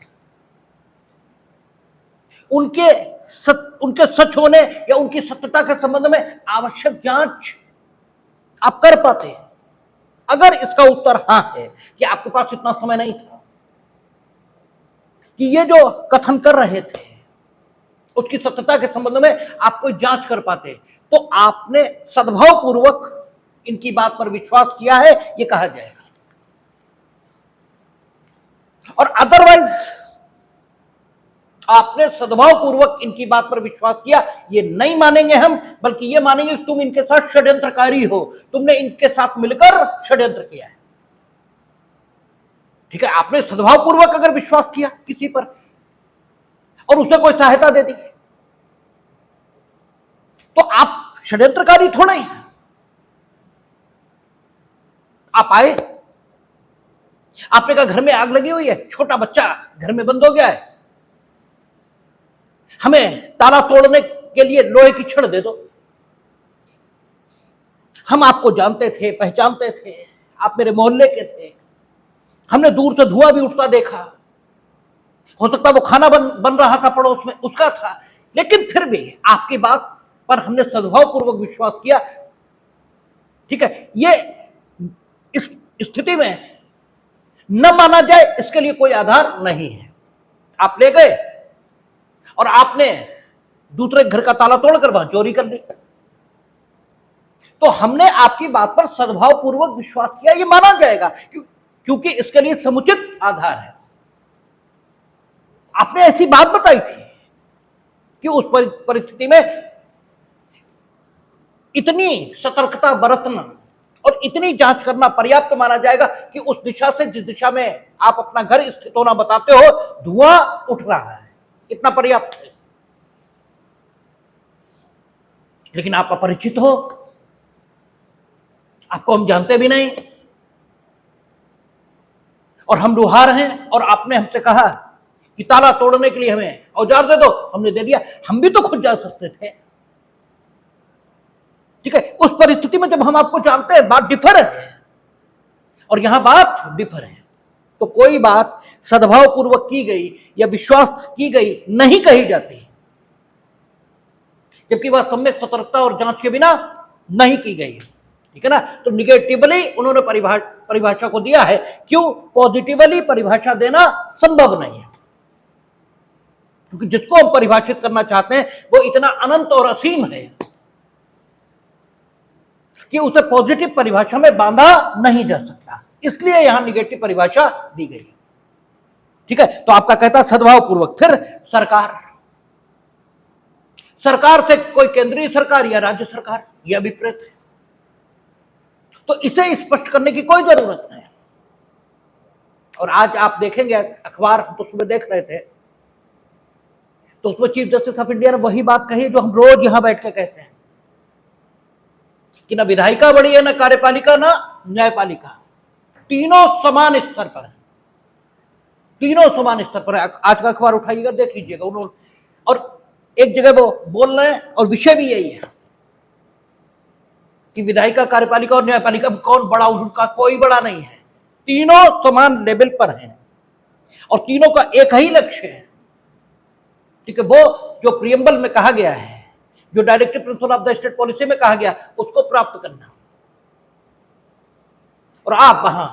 उनके सच होने या उनकी सत्यता के संबंध में आवश्यक जांच आप कर पाते? अगर इसका उत्तर हां है कि आपके पास इतना समय नहीं था कि ये जो कथन कर रहे थे उसकी सत्यता के संबंध में आप कोई जांच कर पाते, तो आपने सद्भाव पूर्वक इनकी बात पर विश्वास किया है ये कहा जाएगा। और अदरवाइज आपने सद्भाव पूर्वक इनकी बात पर विश्वास किया, ये नहीं मानेंगे हम, बल्कि ये मानेंगे कि तुम इनके साथ षड्यंत्रकारी हो, तुमने इनके साथ मिलकर षड्यंत्र किया है। ठीक है, आपने सद्भाव पूर्वक अगर विश्वास किया किसी पर और उसे कोई सहायता दे दी तो आप षड्यंत्रकारी थोड़े हैं। आप आए, आपने कहा घर में आग लगी हुई है, छोटा बच्चा घर में बंद हो गया है, हमें ताला तोड़ने के लिए लोहे की छड़ दे दो। हम आपको जानते थे, पहचानते थे, आप मेरे मोहल्ले के थे, हमने दूर से धुआं भी उठता देखा, हो सकता है वो खाना बन रहा था पड़ोस में, उसका था, लेकिन फिर भी आपकी बात पर हमने सद्भाव पूर्वक विश्वास किया। ठीक है, ये इस स्थिति में न माना जाए इसके लिए कोई आधार नहीं है। आप ले गए और आपने दूसरे घर का ताला तोड़कर वहां चोरी कर ली, तो हमने आपकी बात पर सद्भाव पूर्वक विश्वास किया, ये माना जाएगा क्योंकि इसके लिए समुचित आधार है। आपने ऐसी बात बताई थी कि उस परिस्थिति में इतनी सतर्कता बरतना और इतनी जांच करना पर्याप्त माना जाएगा कि उस दिशा से जिस दिशा में आप अपना घर स्थित होना बताते हो धुआं उठ रहा है, इतना पर्याप्त है। लेकिन आप अपरिचित हो, आपको हम जानते भी नहीं, और हम लुहार हैं, और आपने हमसे कहा कि ताला तोड़ने के लिए हमें औजार दे दो, हमने दे दिया। हम भी तो खुद जा सकते थे। ठीक है, उस परिस्थिति में जब हम आपको जानते हैं बात डिफर है, और यहां बात डिफर है, तो कोई बात सद्भाव पूर्वक की गई या विश्वास की गई नहीं कही जाती, जबकि वह सम्यक सतर्कता और जांच के बिना नहीं की गई। ठीक है ना, तो निगेटिवली उन्होंने परिभाषा को दिया है। क्यों? पॉजिटिवली परिभाषा देना संभव नहीं है, क्योंकि जिसको हम परिभाषित करना चाहते हैं वो इतना अनंत और असीम है कि उसे पॉजिटिव परिभाषा में बांधा नहीं जा सकता, इसलिए यहां निगेटिव परिभाषा दी गई। ठीक है, तो आपका कहता सद्भाव पूर्वक। फिर सरकार से कोई केंद्रीय सरकार या राज्य सरकार, यह विपरीत है, तो इसे स्पष्ट करने की कोई जरूरत नहीं। और आज आप देखेंगे अखबार, तो उसमें देख रहे थे, तो उसमें चीफ जस्टिस ऑफ इंडिया ने वही बात कही जो हम रोज यहां बैठ के कहते हैं कि ना विधायिका बड़ी है, ना कार्यपालिका, ना न्यायपालिका, तीनों समान स्तर पर है, तीनों समान स्तर पर है। आज का अखबार उठाइएगा, देख लीजिएगा, उन्होंने, और एक जगह वो बोल रहे हैं और विषय भी यही है कि विधायिका, कार्यपालिका और न्यायपालिका में कौन बड़ा, उनका कोई बड़ा नहीं है, तीनों समान लेवल पर हैं और तीनों का एक ही लक्ष्य है। ठीक है, वो जो प्रियम्बल में कहा गया है, जो directive principle of the state policy में कहा गया, उसको प्राप्त करना। और आप वहां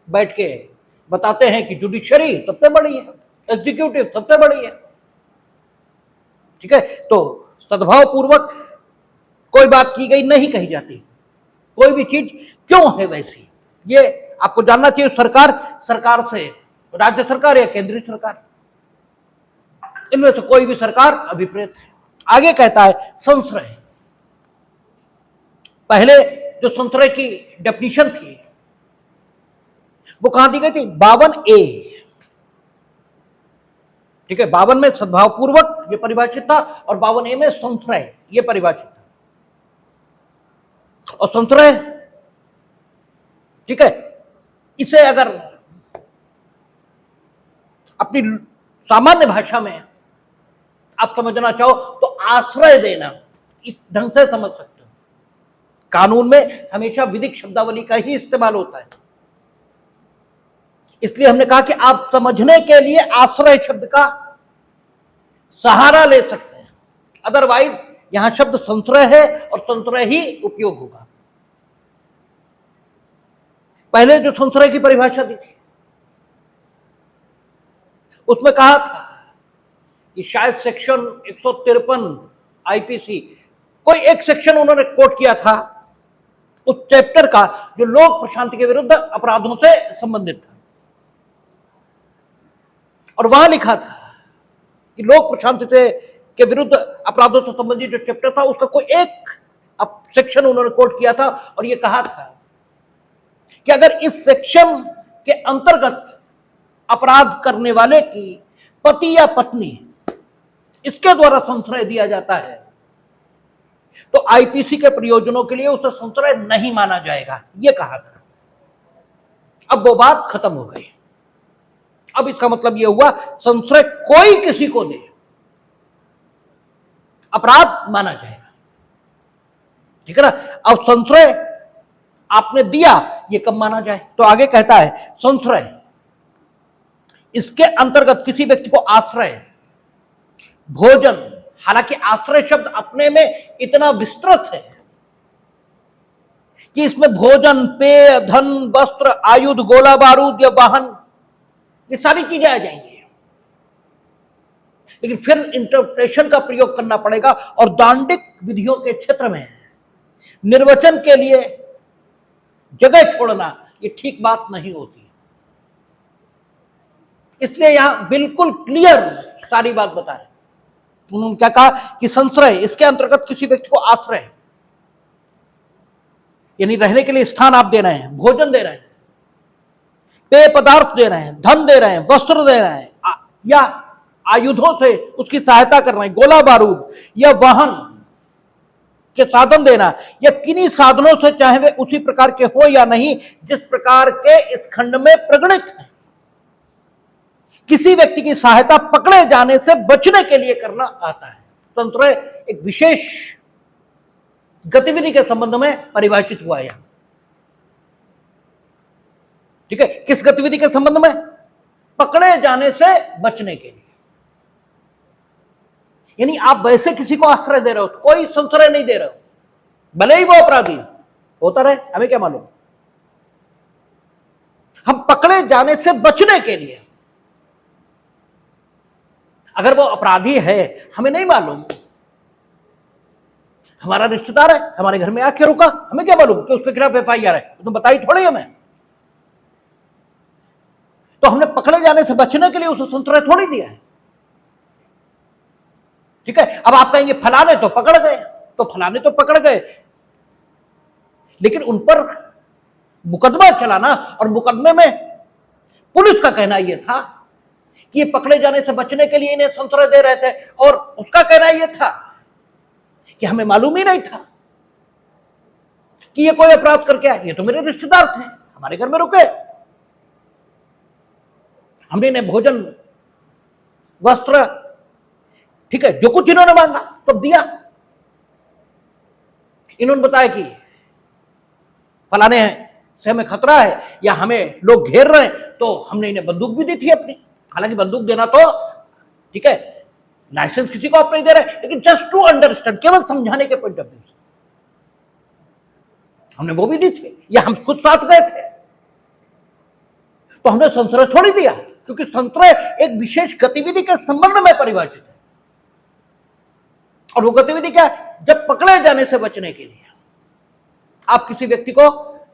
बैठ के बताते हैं कि जुडिशरी सबसे बड़ी है, एग्जीक्यूटिव सबसे बड़ी है। ठीक है, तो सद्भाव पूर्वक कोई बात की गई नहीं कही जाती, कोई भी चीज क्यों है वैसी, ये आपको जानना चाहिए। सरकार से राज्य सरकार या केंद्रीय सरकार, इनमें से कोई भी सरकार अभिप्रेत है। आगे कहता है संश्रय। पहले जो संश्रय की डेफिनेशन थी वो कहां दी गई थी? 52A। ठीक है, 52 में सद्भावपूर्वक ये परिभाषित था और 52A में संश्रय ये परिभाषित था। और संश्रय, ठीक है, इसे अगर अपनी सामान्य भाषा में आप समझना चाहो तो आश्रय देना, इस ढंग से समझ सकते हो। कानून में हमेशा विधिक शब्दावली का ही इस्तेमाल होता है, इसलिए हमने कहा कि आप समझने के लिए आश्रय शब्द का सहारा ले सकते हैं, अदरवाइज यहां शब्द संश्रय है और संश्रय ही उपयोग होगा। पहले जो संश्रय की परिभाषा दी थी उसमें कहा था कि शायद सेक्शन 153 आईपीसी, कोई एक सेक्शन उन्होंने कोट किया था उस चैप्टर का जो लोक प्रशांति के विरुद्ध अपराधों से संबंधित था, और वहां लिखा था कि लोक प्रशांति से के विरुद्ध अपराधों से संबंधित जो चैप्टर था उसका कोई एक सेक्शन उन्होंने कोट किया था और यह कहा था कि अगर इस सेक्शन के अंतर्गत अपराध करने वाले की पति या पत्नी इसके द्वारा संश्रय दिया जाता है तो आईपीसी के प्रयोजनों के लिए उसे संश्रय नहीं माना जाएगा, यह कहा था। अब वो बात खत्म हो गई। अब इसका मतलब यह हुआ संश्रय कोई किसी को दे अपराध माना जाएगा, ठीक है ना। अब संश्रय आपने दिया, यह कब माना जाए? तो आगे कहता है संश्रय, इसके अंतर्गत किसी व्यक्ति को आश्रय, भोजन, हालांकि आश्रय शब्द अपने में इतना विस्तृत है कि इसमें भोजन, पेय, धन, वस्त्र, आयुध, गोला बारूद या वाहन, ये सारी चीजें आ जाएंगी, लेकिन फिर इंटरप्रिटेशन का प्रयोग करना पड़ेगा और दांडिक विधियों के क्षेत्र में निर्वचन के लिए जगह छोड़ना ये ठीक बात नहीं होती। इसलिए यहां बिल्कुल क्लियर सारी बात बता रहे। उन्होंने क्या कहा कि संश्रय, इसके अंतर्गत किसी व्यक्ति को आश्रय यानी रहने के लिए स्थान आप दे रहे हैं, भोजन दे रहे हैं, पेय पदार्थ दे रहे हैं, धन दे रहे हैं, वस्त्र दे रहे हैं, या आयुधों से उसकी सहायता कर रहे हैं, गोला बारूद या वाहन के साधन देना, या किन्हीं साधनों से चाहे वे उसी प्रकार के हो या नहीं जिस प्रकार के इस खंड में प्रगणित है, किसी व्यक्ति की सहायता पकड़े जाने से बचने के लिए करना आता है। संश्रय एक विशेष गतिविधि के संबंध में परिभाषित हुआ है, ठीक है। किस गतिविधि के संबंध में? पकड़े जाने से बचने के लिए। यानी आप वैसे किसी को आश्रय दे रहे हो, कोई संश्रय नहीं दे रहे हो, भले ही वो अपराधी होता रहे, हमें क्या मालूम। हम पकड़े जाने से बचने के लिए, अगर वो अपराधी है हमें नहीं मालूम, हमारा रिश्तेदार है, हमारे घर में आके रुका, हमें क्या मालूम कि उसके खिलाफ एफआईआर है, तो बताई थोड़ी हमें। तो हमने पकड़े जाने से बचने के लिए उसे संश्रय थोड़ी दिया है, ठीक है। अब आप कहेंगे फलाने तो पकड़ गए, तो फलाने तो पकड़ गए, लेकिन उन पर मुकदमा चलाना, और मुकदमे में पुलिस का कहना यह था कि ये पकड़े जाने से बचने के लिए इन्हें संश्रय दे रहे थे, और उसका कहना यह था कि हमें मालूम ही नहीं था कि ये कोई अपराध करके आए, ये तो मेरे रिश्तेदार थे, हमारे घर में रुके, हमने इन्हें भोजन, वस्त्र, ठीक है, जो कुछ इन्होंने मांगा तो दिया। इन्होंने बताया कि फलाने से हमें खतरा है या हमें लोग घेर रहे हैं, तो हमने इन्हें बंदूक भी दी थी अपनी। हालांकि बंदूक देना तो ठीक है, लाइसेंस किसी को आप नहीं दे रहे, लेकिन जस्ट टू अंडरस्टैंड, केवल समझाने के पॉइंट ऑफ व्यू से हमने वो भी दी थी, या हम खुद साथ गए थे, तो हमने संश्रय थोड़ी दिया, क्योंकि संश्रय एक विशेष गतिविधि के संबंध में परिभाषित है। और वो गतिविधि क्या है? जब पकड़े जाने से बचने के लिए आप किसी व्यक्ति को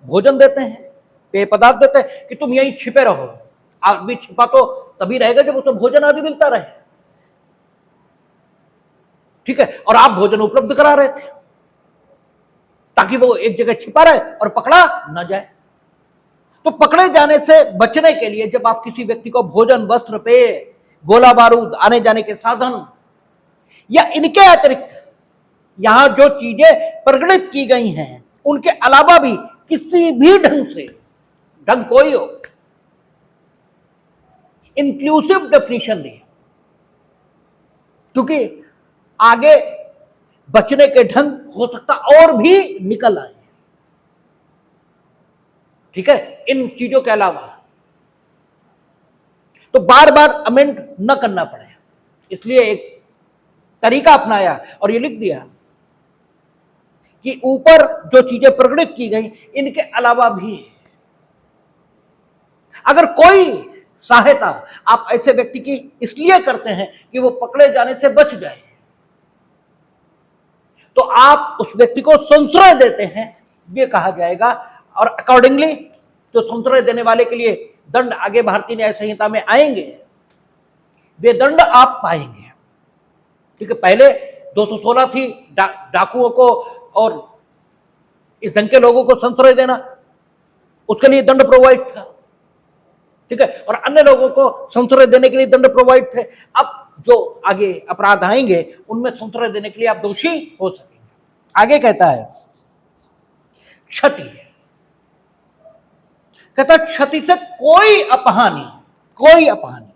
भोजन देते हैं, पेय पदार्थ देते हैं कि तुम यहीं छिपे रहो। आदमी छिपा तो तभी रहेगा जब उसे भोजन आदि मिलता रहे। ठीक है, और आप भोजन उपलब्ध करा रहे थे ताकि वो एक जगह छिपा रहे और पकड़ा न जाए। तो पकड़े जाने से बचने के लिए जब आप किसी व्यक्ति को भोजन, वस्त्र, पेय, गोला बारूद, आने जाने के साधन या इनके अतिरिक्त यहां जो चीजें प्रगणित की गई हैं उनके अलावा भी किसी भी ढंग से, ढंग कोई हो, इंक्लूसिव डेफिनेशन दी, क्योंकि आगे बचने के ढंग हो सकता और भी निकल आए। ठीक है, इन चीजों के अलावा तो बार बार अमेंड न करना पड़े, इसलिए एक तरीका अपनाया और ये लिख दिया कि ऊपर जो चीजें प्रकटित की गई इनके अलावा भी अगर कोई सहायता आप ऐसे व्यक्ति की इसलिए करते हैं कि वो पकड़े जाने से बच जाए, तो आप उस व्यक्ति को संश्रय देते हैं, ये कहा जाएगा। और अकॉर्डिंगली जो संश्रय देने वाले के लिए दंड आगे भारतीय न्याय संहिता में आएंगे, वे दंड आप पाएंगे। ठीक है, पहले 216 थी डाकुओं को और इस ढंग के लोगों को संश्रय देना, उसके लिए दंड प्रोवाइड था। ठीक है, और अन्य लोगों को संश्रय देने के लिए दंड प्रोवाइड थे। अब जो आगे अपराध आएंगे उनमें संश्रय देने के लिए आप दोषी हो सकेंगे। आगे कहता है क्षति, कहता क्षति से कोई अपहानि, कोई अपहानि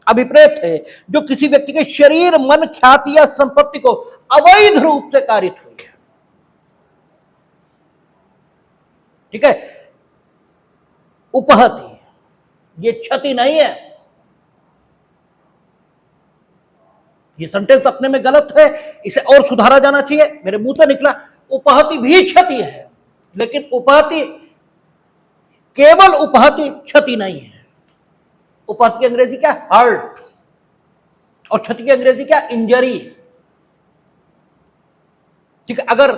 अभिप्रेत है जो किसी व्यक्ति के शरीर, मन, ख्याति या संपत्ति को अवैध रूप से कारित हुई है। ठीक है, उपहति ये क्षति नहीं है, ये सेंटेंस अपने में गलत है, इसे और सुधारा जाना चाहिए। मेरे मुंह से निकला उपहति भी क्षति है, लेकिन उपहति केवल उपहति क्षति नहीं है। उपहति की अंग्रेजी क्या? हर्ट, और क्षति की अंग्रेजी क्या? इंजरी। ठीक है, अगर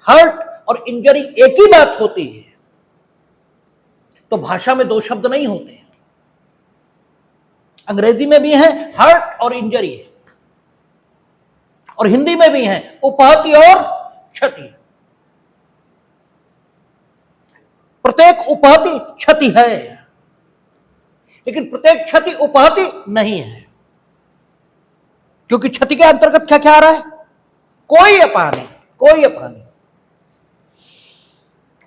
हर्ट और इंजरी एक ही बात होती है तो भाषा में दो शब्द नहीं होते हैं। अंग्रेजी में भी है हर्ट और इंजरी, और हिंदी में भी है उपहति और क्षति। प्रत्येक उपहति क्षति है, लेकिन प्रत्येक क्षति उपहति नहीं है, क्योंकि क्षति के अंतर्गत क्या क्या आ रहा है? कोई अपहानि, कोई अपहानि।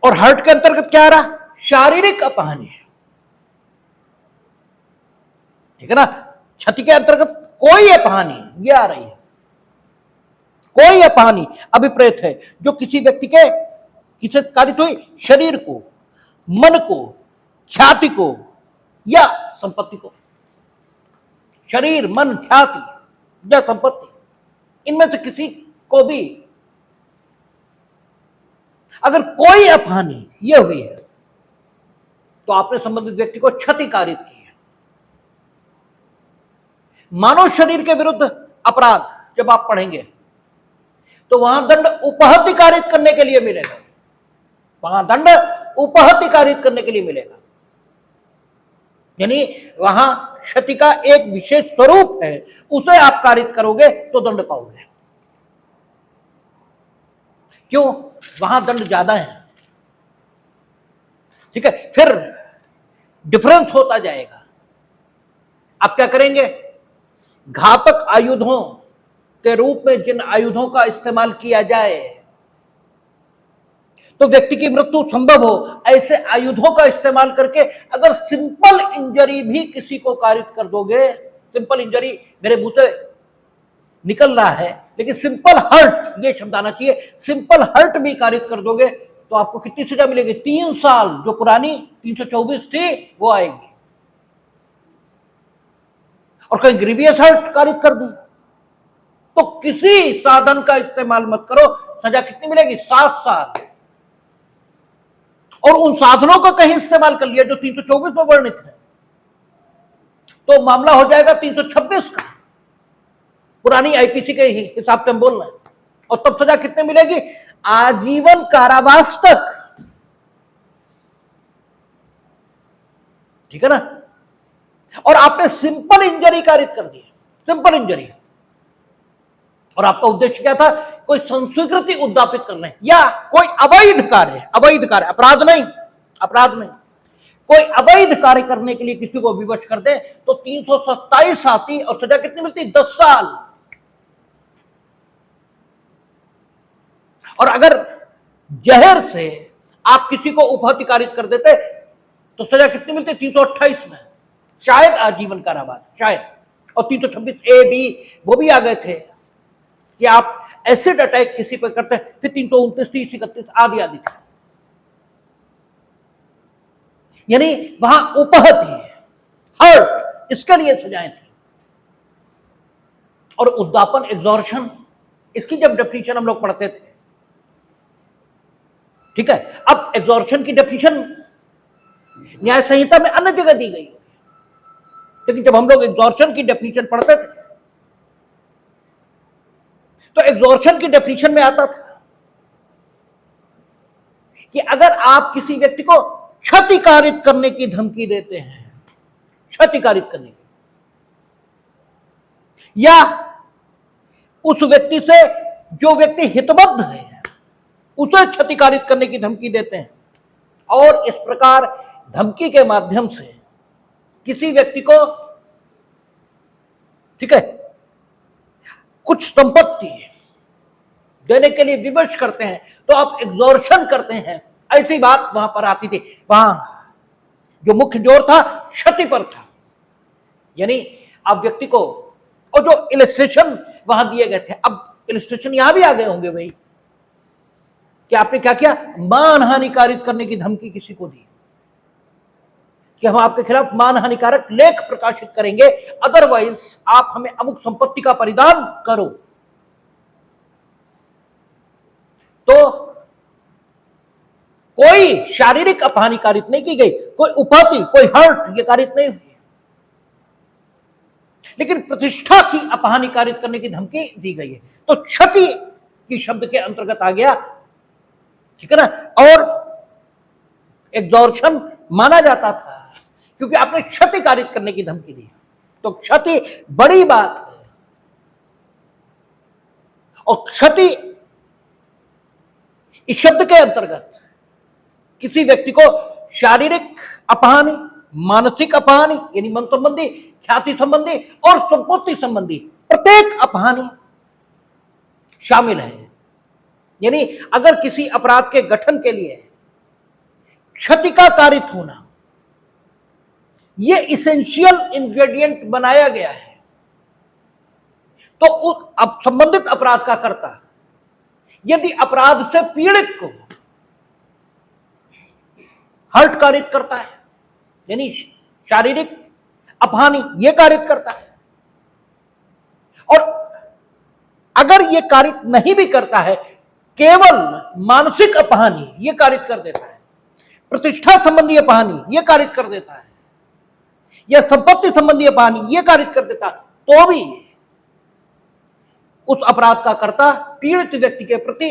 और हर्ट के अंतर्गत क्या आ रहा? शारीरिक अपहानि। ठीक है ना, क्षति के अंतर्गत कोई अपहानि ये आ रही है। कोई अपहानि अभिप्रेत है जो किसी व्यक्ति के किसी कारित हुई शरीर को, मन को, ख्याति को या संपत्ति को। शरीर, मन, ख्याति या संपत्ति, इनमें से किसी को भी अगर कोई अपहानि यह हुई है तो आपने संबंधित व्यक्ति को क्षति कारित की है। मानव शरीर के विरुद्ध अपराध जब आप पढ़ेंगे तो वहां दंड उपहति कारित करने के लिए मिलेगा, वहां दंड उपहति कारित करने के लिए मिलेगा। यानी वहां क्षति का एक विशेष स्वरूप है, उसे आप कारित करोगे तो दंड पाओगे। क्यों? वहां दंड ज्यादा है। ठीक है, फिर डिफरेंस होता जाएगा। आप क्या करेंगे? घातक आयुधों के रूप में जिन आयुधों का इस्तेमाल किया जाए तो व्यक्ति की मृत्यु संभव हो, ऐसे आयुधों का इस्तेमाल करके अगर सिंपल इंजरी भी किसी को कारित कर दोगे, सिंपल इंजरी मेरे मुंह से निकल रहा है लेकिन सिंपल हर्ट ये शब्द आना चाहिए, सिंपल हर्ट भी कारित कर दोगे तो आपको कितनी सजा मिलेगी? 3 साल, जो पुरानी 324 थी वो आएगी। और कहीं ग्रीवियस हर्ट कारित कर दी तो किसी साधन का इस्तेमाल मत करो, सजा कितनी मिलेगी? 7 साल। और उन साधनों का कहीं इस्तेमाल कर लिया जो 324 में वर्णित है तो मामला हो जाएगा 326 का, पुरानी आईपीसी के ही हिसाब से हम बोल रहे हैं। और तब सजा कितने मिलेगी? आजीवन कारावास तक। ठीक है ना? और आपने सिंपल इंजरी कारित कर दी, सिंपल इंजरी, और आपका उद्देश्य क्या था? कोई संस्कृति उद्यापित करने या कोई अवैध कार्य, अपराध नहीं, कोई अवैध कार्य करने के लिए किसी को विवश कर दे तो 327 आती और सजा कितनी मिलती? 10 साल। और अगर जहर से आप किसी को उपहतिकारित कर देते तो सजा कितनी मिलती? 328 में शायद आजीवन कारावास, शायद। और 326 ए बी वो भी आ गए थे कि आप एसिड अटैक किसी पर करते, फिर 329, 30, 31 आदि आदि थे। यानी वहां उपहति, हर्ट, इसके लिए सजाएं थी। और उद्दापन, एग्जॉर्शन, इसकी जब डेफिनेशन हम लोग पढ़ते थे, ठीक है, अब एग्जॉर्शन की डेफिनेशन न्याय संहिता में अन्य जगह दी गई है, लेकिन जब हम लोग एग्जॉर्शन की डेफिनेशन पढ़ते थे तो एग्जॉर्शन की डेफिनेशन में आता था कि अगर आप किसी व्यक्ति को क्षतिकारित करने की धमकी देते हैं, क्षतिकारित करने की, या उस व्यक्ति से जो व्यक्ति हितबद्ध है उसे क्षतिकारित करने की धमकी देते हैं, और इस प्रकार धमकी के माध्यम से किसी व्यक्ति को, ठीक है, कुछ संपत्ति देने के लिए विवश करते हैं तो आप एग्जॉर्शन करते हैं। ऐसी बात वहां पर आती थी। वहां जो मुख्य जोर था क्षति पर था, यानी आप व्यक्ति को, और जो इलस्ट्रेशन वहां दिए गए थे, अब इलस्ट्रेशन यहां भी आ गए होंगे वही कि आपने क्या किया? मानहानि कारित करने की धमकी किसी को दी कि हम आपके खिलाफ मानहानिकारक लेख प्रकाशित करेंगे, अदरवाइज आप हमें अमुक संपत्ति का परिदान करो। तो कोई शारीरिक अपहानि कारित नहीं की गई, कोई उपहति, कोई हर्ट ये कारित नहीं हुई, लेकिन प्रतिष्ठा की अपहानि कारित करने की धमकी दी गई है। तो क्षति की शब्द के अंतर्गत आ गया, ठीक है ना। और एग्जॉर्शन माना जाता था क्योंकि आपने क्षति कारित करने की धमकी दी, तो क्षति बड़ी बात है। और क्षति इस शब्द के अंतर्गत किसी व्यक्ति को शारीरिक अपहानि, मानसिक अपहानि यानी मन संबंधी, ख्याति संबंधी और संपत्ति संबंधी प्रत्येक अपहानि शामिल है। यानी अगर किसी अपराध के गठन के लिए क्षति का कारित होना यह इसेंशियल इंग्रेडिएंट बनाया गया है, तो उस संबंधित अपराध का कर्ता यदि अपराध से पीड़ित को हर्ट कारित करता है, यानी शारीरिक अपहानि यह कारित करता है, और अगर यह कारित नहीं भी करता है, केवल मानसिक अपहानि यह कारित कर देता है, प्रतिष्ठा संबंधी अपहानि यह कारित कर देता है, या संपत्ति संबंधी अपहानि यह कारित कर देता, तो भी उस अपराध का कर्ता पीड़ित व्यक्ति के प्रति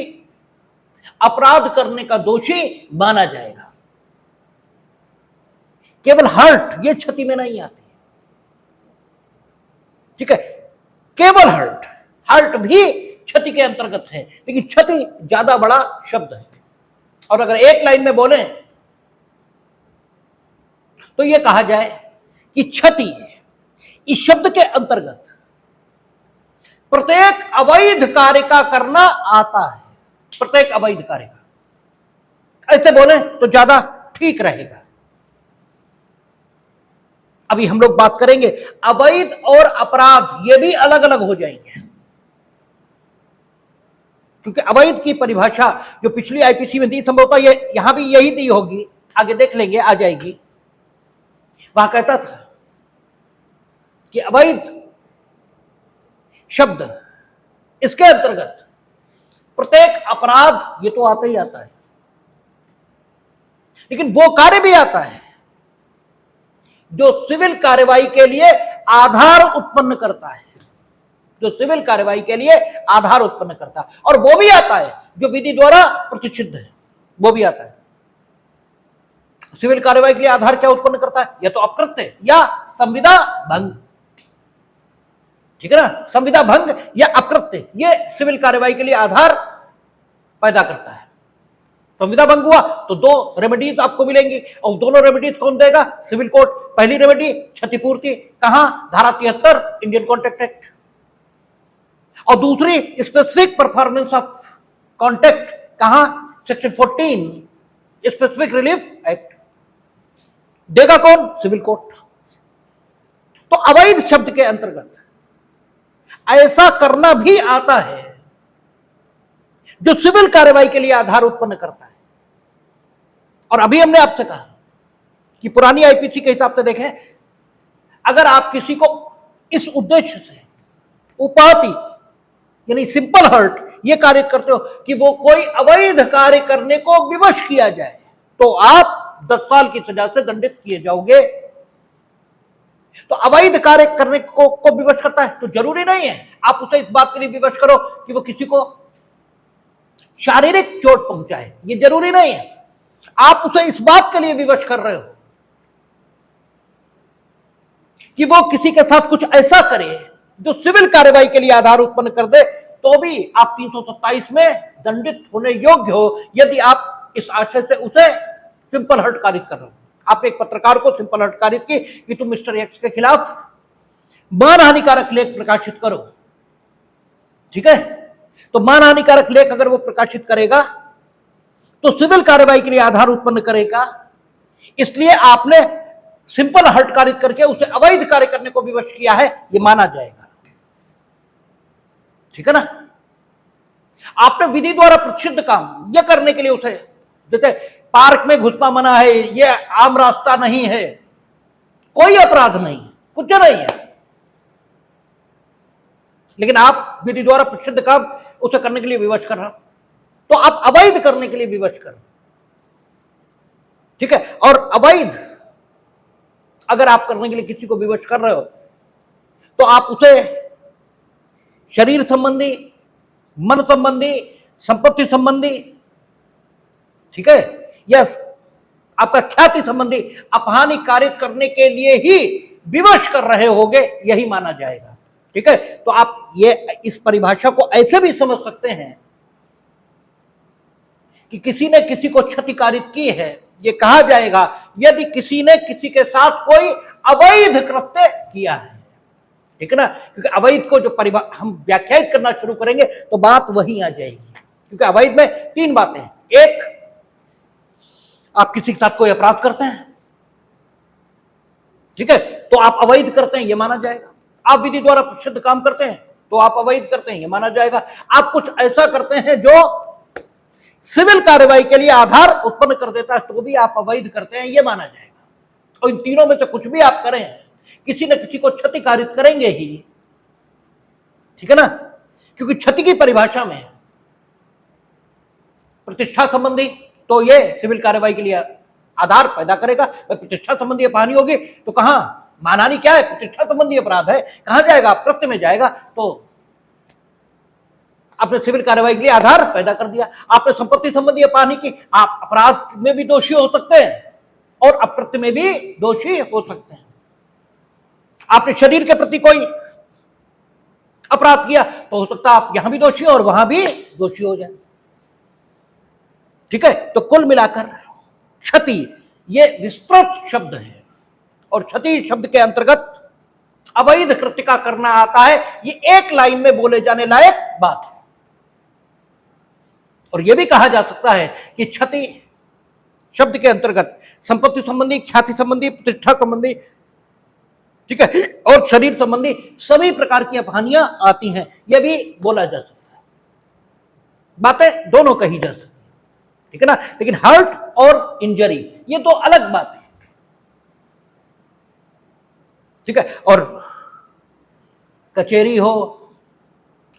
अपराध करने का दोषी माना जाएगा। केवल हर्ट ये क्षति में नहीं आती, ठीक है, केवल हर्ट भी क्षति के अंतर्गत है, लेकिन क्षति ज्यादा बड़ा शब्द है। और अगर एक लाइन में बोले तो यह कहा जाए कि क्षति इस शब्द के अंतर्गत प्रत्येक अवैध कार्य का करना आता है, प्रत्येक अवैध कार्य का। ऐसे बोले तो ज्यादा ठीक रहेगा। अभी हम लोग बात करेंगे अवैध और अपराध, ये भी अलग अलग हो जाएंगे, क्योंकि अवैध की परिभाषा जो पिछली आईपीसी में दी, संभवतः ये यहां भी यही दी होगी, आगे देख लेंगे, आ जाएगी। वहां कहता था कि अवैध शब्द इसके अंतर्गत प्रत्येक अपराध ये तो आता ही आता है, लेकिन वो कार्य भी आता है जो सिविल कार्यवाही के लिए आधार उत्पन्न करता है, जो सिविल कार्यवाही के लिए आधार उत्पन्न करता है, और वो भी आता है जो विधि द्वारा प्रतिषिद्ध है, वो भी आता है। सिविल कार्यवाही के लिए आधार क्या उत्पन्न करता है? या तो अकृत्य या संविदा भंग। ठीक है ना। संविदा भंग या अकृत्य ये सिविल कार्रवाई के लिए आधार पैदा करता है। संविदा भंग हुआ तो 2 रेमेडीज आपको मिलेंगी, और दोनों रेमेडीज कौन देगा? Civil court. पहली रेमेडी क्षतिपूर्ति, कहां? धारा 73 इंडियन कॉन्ट्रैक्ट एक्ट, और दूसरी स्पेसिफिक परफॉर्मेंस ऑफ कॉन्ट्रैक्ट, कहां? Section 14 specific relief act. देगा कौन? Civil court. तो अवैध शब्द के अंतर्गत ऐसा करना भी आता है जो सिविल कार्रवाई के लिए आधार उत्पन्न करता है। और अभी हमने आपसे कहा कि पुरानी आईपीसी के हिसाब से देखें, अगर आप किसी को इस उद्देश्य से उपाधि यानी सिंपल हर्ट ये कार्य करते हो कि वो कोई अवैध कार्य करने को विवश किया जाए, तो आप 10 साल की सजा से दंडित किए जाओगे। तो अवैध कार्य करने को विवश करता है तो जरूरी नहीं है आप उसे इस बात के लिए विवश करो कि वो किसी को शारीरिक चोट पहुंचाए, ये जरूरी नहीं है। आप उसे इस बात के लिए विवश कर रहे हो कि वो किसी के साथ कुछ ऐसा करे जो सिविल कार्रवाई के लिए आधार उत्पन्न कर दे, तो भी आप 327 में दंडित होने योग्य हो, यदि आप इस आशय से उसे सिंपल हर्ट कारित कर रहे हो। आप एक पत्रकार को सिंपल हर्ट कारित की कि तुम मिस्टर एक्स के खिलाफ मानहानिकारक लेख प्रकाशित करो, ठीक है। तो मानहानिकारक लेख अगर वो प्रकाशित करेगा तो सिविल कार्रवाई के लिए आधार उत्पन्न करेगा, इसलिए आपने सिंपल हर्ट कारित करके उसे अवैध कार्य करने को विवश किया है, ये माना जाएगा, ठीक है ना। आपने विधि द्वारा प्रतिषिद्ध काम यह करने के लिए उसे, जैसे पार्क में घुसना मना है, यह आम रास्ता नहीं है, कोई अपराध नहीं, कुछ नहीं है, लेकिन आप विधि द्वारा प्रतिषिद्ध काम उसे करने के लिए विवश कर रहे हो, तो आप अवैध करने के लिए विवश कर, ठीक है। और अवैध अगर आप करने के लिए किसी को विवश कर रहे हो तो आप उसे शरीर संबंधी, मन संबंधी, संपत्ति संबंधी, ठीक है, या आपका ख्याति संबंधी अपहानि कारित करने के लिए ही विवश कर रहे होगे, यही माना जाएगा, ठीक है। तो आप ये इस परिभाषा को ऐसे भी समझ सकते हैं कि किसी ने किसी को क्षति कारित की है, ये कहा जाएगा यदि किसी ने किसी के साथ कोई अवैध कृत्य किया है, ठीक है ना। क्योंकि अवैध को जो हम व्याख्यायित करना शुरू करेंगे तो बात वहीं आ जाएगी, क्योंकि अवैध में 3 बातें हैं। एक, आप किसी के साथ कोई अपराध करते हैं, ठीक है, तो आप अवैध करते हैं, यह माना जाएगा। आप विधि द्वारा प्रतिषिद्ध काम करते हैं तो आप अवैध करते हैं, यह माना जाएगा। आप कुछ ऐसा करते हैं जो सिविल कार्रवाई के लिए आधार उत्पन्न कर देता है, तो भी आप अवैध करते हैं, यह माना जाएगा। और इन तीनों में से कुछ भी आप करें, किसी न किसी को क्षति कारित करेंगे ही, ठीक है ना। क्योंकि क्षति की परिभाषा में प्रतिष्ठा संबंधी तो ये सिविल कार्रवाई के लिए आधार पैदा करेगा। प्रतिष्ठा संबंधी अपहानि होगी तो कहां मानहानि क्या है? प्रतिष्ठा संबंधी अपराध है, कहां जाएगा? कृत्य में जाएगा। तो आपने सिविल कार्रवाई के लिए आधार पैदा कर दिया। आपने संपत्ति संबंधी अपहानि की, आप अपराध में भी दोषी हो सकते हैं और अकृत्य में भी दोषी हो सकते हैं। आपने शरीर के प्रति कोई अपराध किया तो हो सकता है आप यहां भी दोषी और वहां भी दोषी हो जाए, ठीक है। तो कुल मिलाकर क्षति ये विस्तृत शब्द है और क्षति शब्द के अंतर्गत अवैध कृत्य का करना आता है। ये एक लाइन में बोले जाने लायक बात है। और यह भी कहा जा सकता है कि क्षति शब्द के अंतर्गत संपत्ति संबंधी, ख्याति संबंधी, प्रतिष्ठा संबंधी, ठीक है, और शरीर संबंधी सभी प्रकार की अपहानियां आती हैं, यह भी बोला जा सकता है। बातें दोनों कही जा सकती है, ठीक है ना। लेकिन हर्ट और इंजरी ये दो अलग बातें हैं, ठीक है। और कचेरी हो,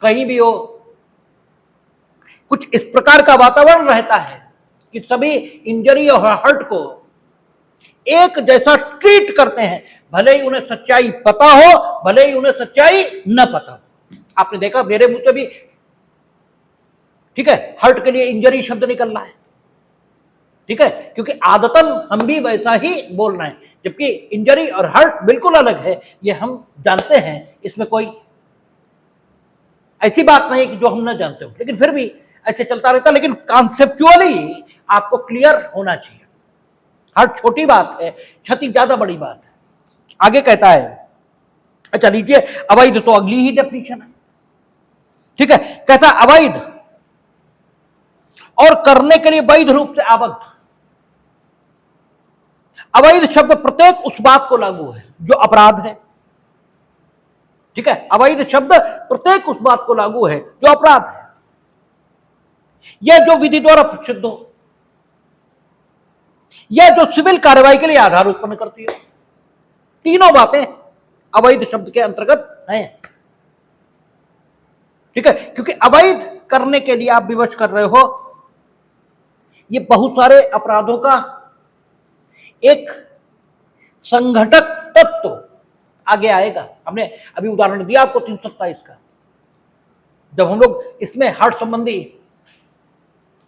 कहीं भी हो, कुछ इस प्रकार का वातावरण रहता है कि सभी इंजरी और हर्ट को एक जैसा ट्रीट करते हैं, भले ही उन्हें सच्चाई पता हो, भले ही उन्हें सच्चाई न पता हो। आपने देखा मेरे मुंह से भी, ठीक है, हर्ट के लिए इंजरी शब्द निकल रहा है, ठीक है, क्योंकि आदतन हम भी वैसा ही बोल रहे हैं, जबकि इंजरी और हर्ट बिल्कुल अलग है, ये हम जानते हैं, इसमें कोई ऐसी बात नहीं कि जो हम ना जानते हो, लेकिन फिर भी ऐसे चलता रहता, लेकिन कॉन्सेप्चुअली आपको क्लियर होना चाहिए। हर छोटी बात है, क्षति ज्यादा बड़ी बात है। आगे कहता है, अच्छा लीजिए, अवैध तो अगली ही डेफिनेशन है, ठीक है। कहता है अवैध और करने के लिए वैध रूप से आबद्ध। अवैध शब्द प्रत्येक उस बात को लागू है जो अपराध है, ठीक है। अवैध शब्द प्रत्येक उस बात को लागू है जो अपराध है, यह जो विधि द्वारा प्रसिद्ध हो, यह जो सिविल कार्रवाई के लिए आधार उत्पन्न करती है। तीनों बातें अवैध शब्द के अंतर्गत हैं, ठीक है। क्योंकि अवैध करने के लिए आप विवश कर रहे हो, ये बहुत सारे अपराधों का एक संघटक तत्व आगे आएगा। हमने अभी उदाहरण दिया आपको 327 का। जब हम लोग इसमें हर्ट संबंधी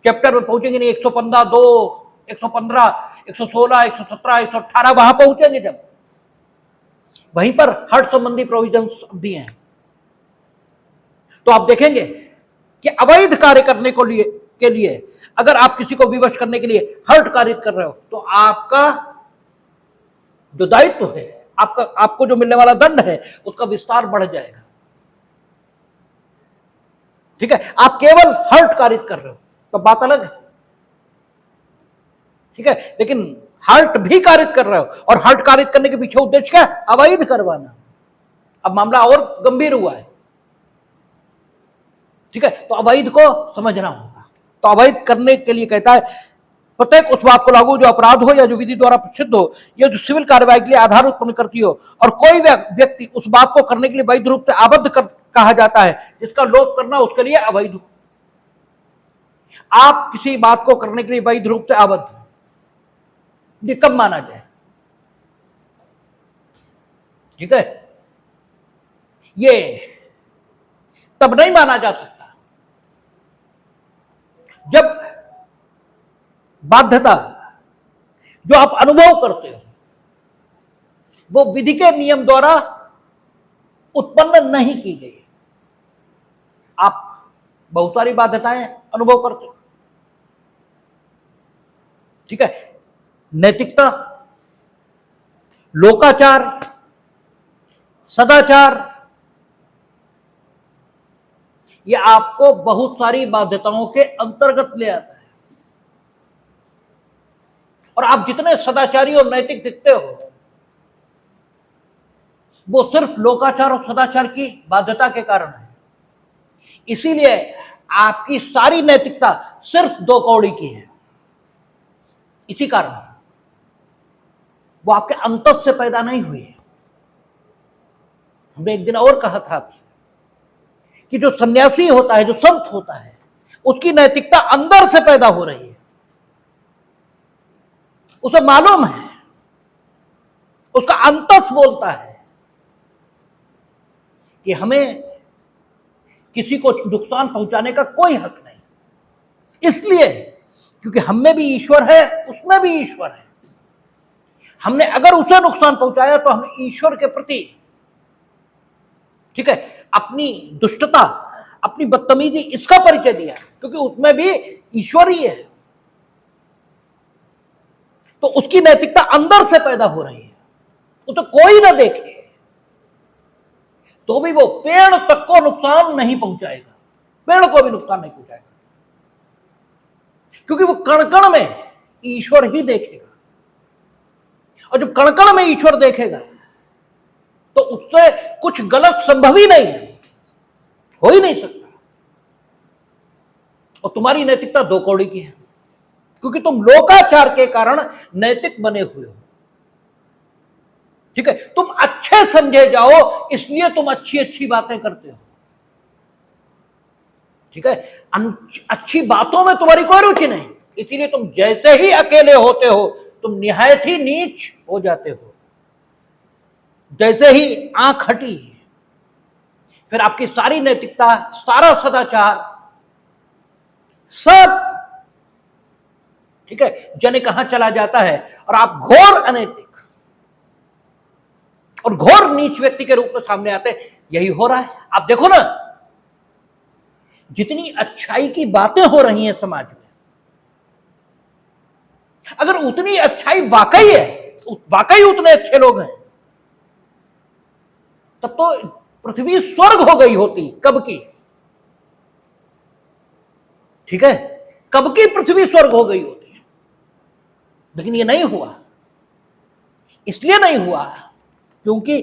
चैप्टर में पहुंचेंगे, नहीं 115, 2, 115, 116, 117, 118 वहां पहुंचेंगे, जब वहीं पर हर्ट संबंधी प्रोविजंस दिए हैं, तो आप देखेंगे कि अवैध कार्य करने के लिए अगर आप किसी को विवश करने के लिए हर्ट कार्य कर रहे हो, तो आपका जो दायित्व है, आपको जो मिलने वाला दंड है, उसका विस्तार बढ़ जाएगा, ठीक है। आप केवल हर्ट कार्य कर रहे हो तो बात अलग है, ठीक है। लेकिन हर्ट भी कारित कर रहे हो, और हर्ट कारित करने के पीछे उद्देश्य क्या? अवैध करवाना। अब मामला और गंभीर हुआ है, ठीक है। तो अवैध को समझना होगा। तो अवैध करने के लिए कहता है प्रत्येक उस बात को लागू जो अपराध हो या जो विधि द्वारा प्रसिद्ध हो, या जो सिविल कार्रवाई के लिए आधार उत्पन्न करती हो, और कोई व्यक्ति उस बात को करने के लिए वैध रूप से आबद्ध कहा जाता है जिसका लोप करना उसके लिए अवैध हो। आप किसी बात को करने के लिए वैध रूप से आबद्ध, ये कब माना जाए? ठीक है, ये तब नहीं माना जा सकता जब बाध्यता जो आप अनुभव करते हो वो विधि के नियम द्वारा उत्पन्न नहीं की गई। आप बहुत सारी बाध्यताएं अनुभव करते हो, ठीक है। नैतिकता, लोकाचार, सदाचार, ये आपको बहुत सारी बाध्यताओं के अंतर्गत ले आता है। और आप जितने सदाचारी और नैतिक दिखते हो वो सिर्फ लोकाचार और सदाचार की बाध्यता के कारण है। इसीलिए आपकी सारी नैतिकता सिर्फ 2 कौड़ी की है। इसी कारण वो आपके अंतर से पैदा नहीं हुई है। हमने एक दिन और कहा था आपसे कि जो सन्यासी होता है, जो संत होता है, उसकी नैतिकता अंदर से पैदा हो रही है। उसे मालूम है, उसका अंतस बोलता है कि हमें किसी को नुकसान पहुंचाने का कोई हक नहीं, इसलिए क्योंकि हम में भी ईश्वर है, उसमें भी ईश्वर है। हमने अगर उसे नुकसान पहुंचाया तो हमने ईश्वर के प्रति, ठीक है, अपनी दुष्टता, अपनी बदतमीजी, इसका परिचय दिया, क्योंकि उसमें भी ईश्वर ही है। तो उसकी नैतिकता अंदर से पैदा हो रही है। वो तो कोई ना देखे तो भी वो पेड़ तक को नुकसान नहीं पहुंचाएगा, पेड़ को भी नुकसान नहीं पहुंचाएगा, क्योंकि वो कण-कण में ईश्वर ही देखेगा। और जब कण-कण में ईश्वर देखेगा तो उससे कुछ गलत संभव ही नहीं है, हो ही नहीं सकता। और तुम्हारी नैतिकता 2 कौड़ी की है, क्योंकि तुम लोकाचार के कारण नैतिक बने हुए हो, ठीक है। तुम अच्छे समझे जाओ इसलिए तुम अच्छी अच्छी बातें करते हो, ठीक है। अच्छी बातों में तुम्हारी कोई रुचि नहीं, इसीलिए तुम जैसे ही अकेले होते हो तुम निहायत ही नीच हो जाते हो। जैसे ही आंख हटी फिर आपकी सारी नैतिकता, सारा सदाचार, सब, ठीक है, जाने कहां चला जाता है और आप घोर अनैतिक और घोर नीच व्यक्ति के रूप में सामने आते हैं। यही हो रहा है। आप देखो ना, जितनी अच्छाई की बातें हो रही हैं समाज में, अगर उतनी अच्छाई वाकई है, वाकई उतने अच्छे लोग हैं, तब तो पृथ्वी स्वर्ग हो गई होती कब की। ठीक है, कब की पृथ्वी स्वर्ग हो गई होती है। लेकिन ये नहीं हुआ। इसलिए नहीं हुआ क्योंकि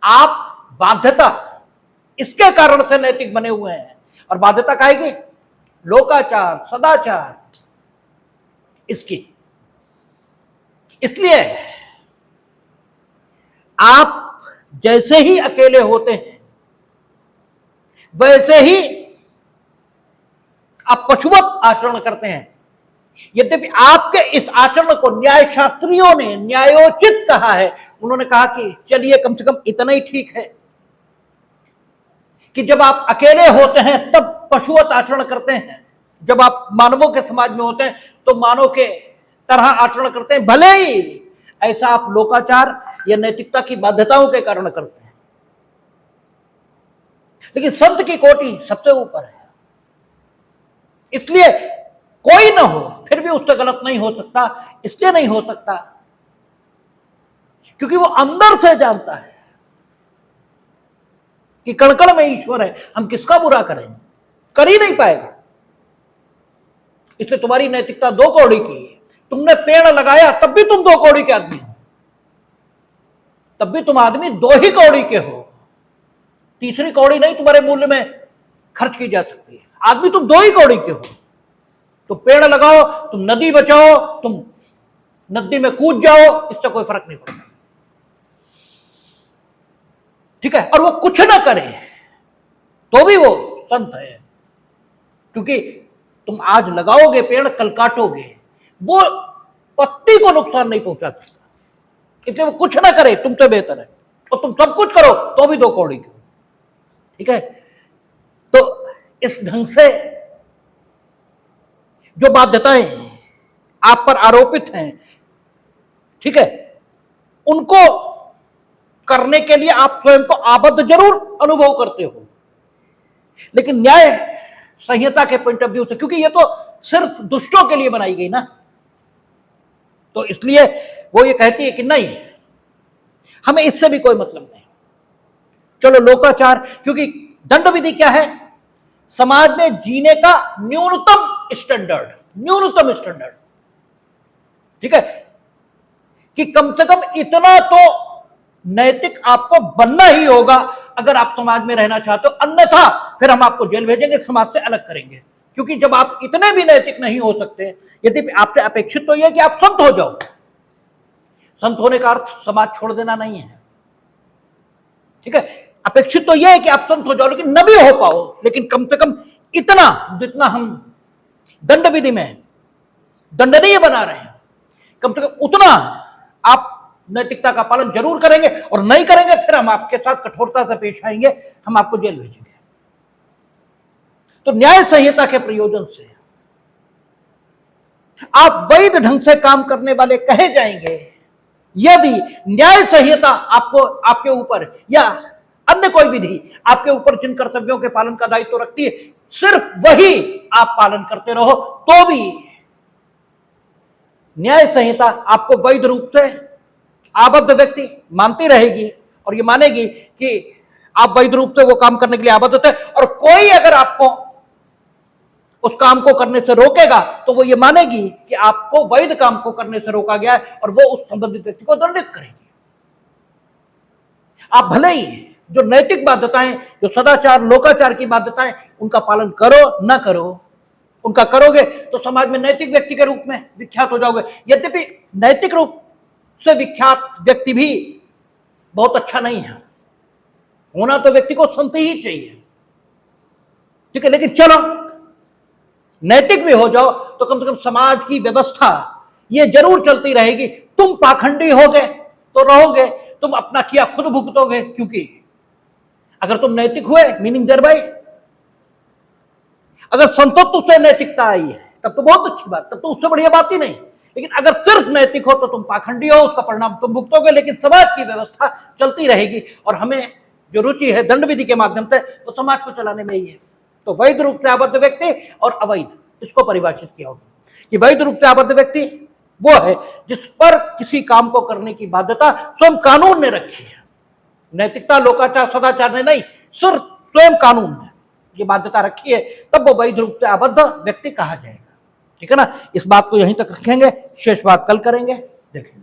आप बाध्यता इसके कारण से नैतिक बने हुए हैं। और बाध्यता काहेगी? लोकाचार, सदाचार, इसकी। इसलिए आप जैसे ही अकेले होते हैं वैसे ही आप पशुवत आचरण करते हैं। यद्यपि आपके इस आचरण को न्याय शास्त्रियों ने न्यायोचित कहा है। उन्होंने कहा कि चलिए कम से कम इतना ही ठीक है कि जब आप अकेले होते हैं तब पशुवत आचरण करते हैं, जब आप मानवों के समाज में होते हैं तो मानव के तरह आचरण करते हैं, भले ही ऐसा आप लोकाचार या नैतिकता की बाध्यताओं के कारण करते हैं। लेकिन संत की कोटि सबसे ऊपर है, इसलिए कोई ना हो फिर भी उससे गलत नहीं हो सकता। इसलिए नहीं हो सकता क्योंकि वो अंदर से जानता है कि कण-कण में ईश्वर है, हम किसका बुरा करें, कर ही नहीं पाएगा। इसलिए तुम्हारी नैतिकता 2 कौड़ी की है। तुमने पेड़ लगाया तब भी तुम 2 कौड़ी के आदमी हो, तब भी तुम आदमी 2 ही कौड़ी के हो। तीसरी कौड़ी नहीं तुम्हारे मूल्य में खर्च की जा सकती है। आदमी तुम 2 ही कौड़ी के हो। तो पेड़ लगाओ, तुम नदी बचाओ, तुम नदी में कूद जाओ, इससे कोई फर्क नहीं पड़ता। ठीक है, और वो कुछ ना करे तो भी वो संत है, क्योंकि तुम आज लगाओगे पेड़, कल काटोगे, वो पत्ती को नुकसान नहीं पहुंचा सकता। इसलिए वो कुछ ना करे तुमसे बेहतर है, और तुम सब कुछ करो तो भी 2 कौड़ी के हो। ठीक है, तो इस ढंग से जो बाध्यताएं आप पर आरोपित हैं, ठीक है, उनको करने के लिए आप स्वयं को आबद्ध जरूर अनुभव करते हो, लेकिन न्याय संहिता के पॉइंट ऑफ व्यू से, क्योंकि ये तो सिर्फ दुष्टों के लिए बनाई गई ना, तो इसलिए वो ये कहती है कि नहीं, हमें इससे भी कोई मतलब नहीं। चलो लोकाचार, क्योंकि दंड विधि क्या है? समाज में जीने का न्यूनतम स्टैंडर्ड, न्यूनतम स्टैंडर्ड। ठीक है, कि कम से कम इतना तो नैतिक आपको बनना ही होगा अगर आप समाज में रहना चाहते हो, अन्यथा फिर हम आपको जेल भेजेंगे, समाज से अलग करेंगे। क्योंकि जब आप इतने भी नैतिक नहीं हो सकते, यदि आपसे अपेक्षित तो यह कि आप संत हो जाओ। संत होने का अर्थ समाज छोड़ देना नहीं है। ठीक है, अपेक्षित तो यह है कि आप संत हो जाओ, लेकिन न भी हो पाओ, लेकिन कम से कम इतना जितना हम दंड विधि में दंडनीय बना रहे हैं, कम से कम उतना आप नैतिकता का पालन जरूर करेंगे, और नहीं करेंगे फिर हम आपके साथ कठोरता से पेश आएंगे, हम आपको जेल भेजेंगे। तो न्याय संहिता के प्रयोजन से आप वैध ढंग से काम करने वाले कहे जाएंगे यदि न्याय संहिता आपको, आपके ऊपर या अन्य कोई विधि आपके ऊपर जिन कर्तव्यों के पालन का दायित्व रखती है, सिर्फ वही आप पालन करते रहो, तो भी न्याय संहिता आपको वैध रूप से आबद्ध व्यक्ति मानती रहेगी, और ये मानेगी कि आप वैध रूप से वो काम करने के लिए आबद्ध थे, और कोई अगर आपको उस काम को करने से रोकेगा तो वो ये मानेगी कि आपको वैध काम को करने से रोका गया है, और वो उस संबंधित व्यक्ति को दंडित करेगी। आप भले ही जो नैतिक बाध्यताएं, जो सदाचार लोकाचार की बाध्यताएं, उनका पालन करो ना करो, उनका करोगे तो समाज में नैतिक व्यक्ति के रूप में विख्यात हो जाओगे। यद्यपि नैतिक रूप से विख्यात व्यक्ति भी बहुत अच्छा नहीं है, होना तो व्यक्ति को संत ही चाहिए। ठीक है, लेकिन चलो नैतिक भी हो जाओ तो कम से कम समाज की व्यवस्था ये जरूर चलती रहेगी। तुम पाखंडी होगे तो रहोगे, तुम अपना किया खुद भुगतोगे, क्योंकि अगर तुम नैतिक हुए मीनिंग देयर बाय, अगर संतत्व से नैतिकता आई है तब तो बहुत अच्छी बात, तब तो उससे बढ़िया बात ही नहीं। लेकिन अगर सिर्फ नैतिक हो तो तुम पाखंडी हो, उसका परिणाम तुम भुगतोगे। लेकिन समाज की व्यवस्था चलती रहेगी, और हमें जो रुचि है दंड विधि के माध्यम से वो समाज को चलाने में ही है। तो वैध रूप से आबद्ध व्यक्ति और अवैध, इसको परिभाषित किया होगा कि वैध रूप से आबद्ध व्यक्ति वो है जिस पर किसी काम को करने की बाध्यता स्वयं कानून ने रखी है। नैतिकता, लोकाचार, सदाचार ने नहीं, सिर्फ स्वयं कानून ने ये बाध्यता रखी है, तब वो वैध रूप से आबद्ध व्यक्ति कहा जाएगा। ठीक है ना, इस बात को यहीं तक रखेंगे, शेष बात कल करेंगे। देखेंगे।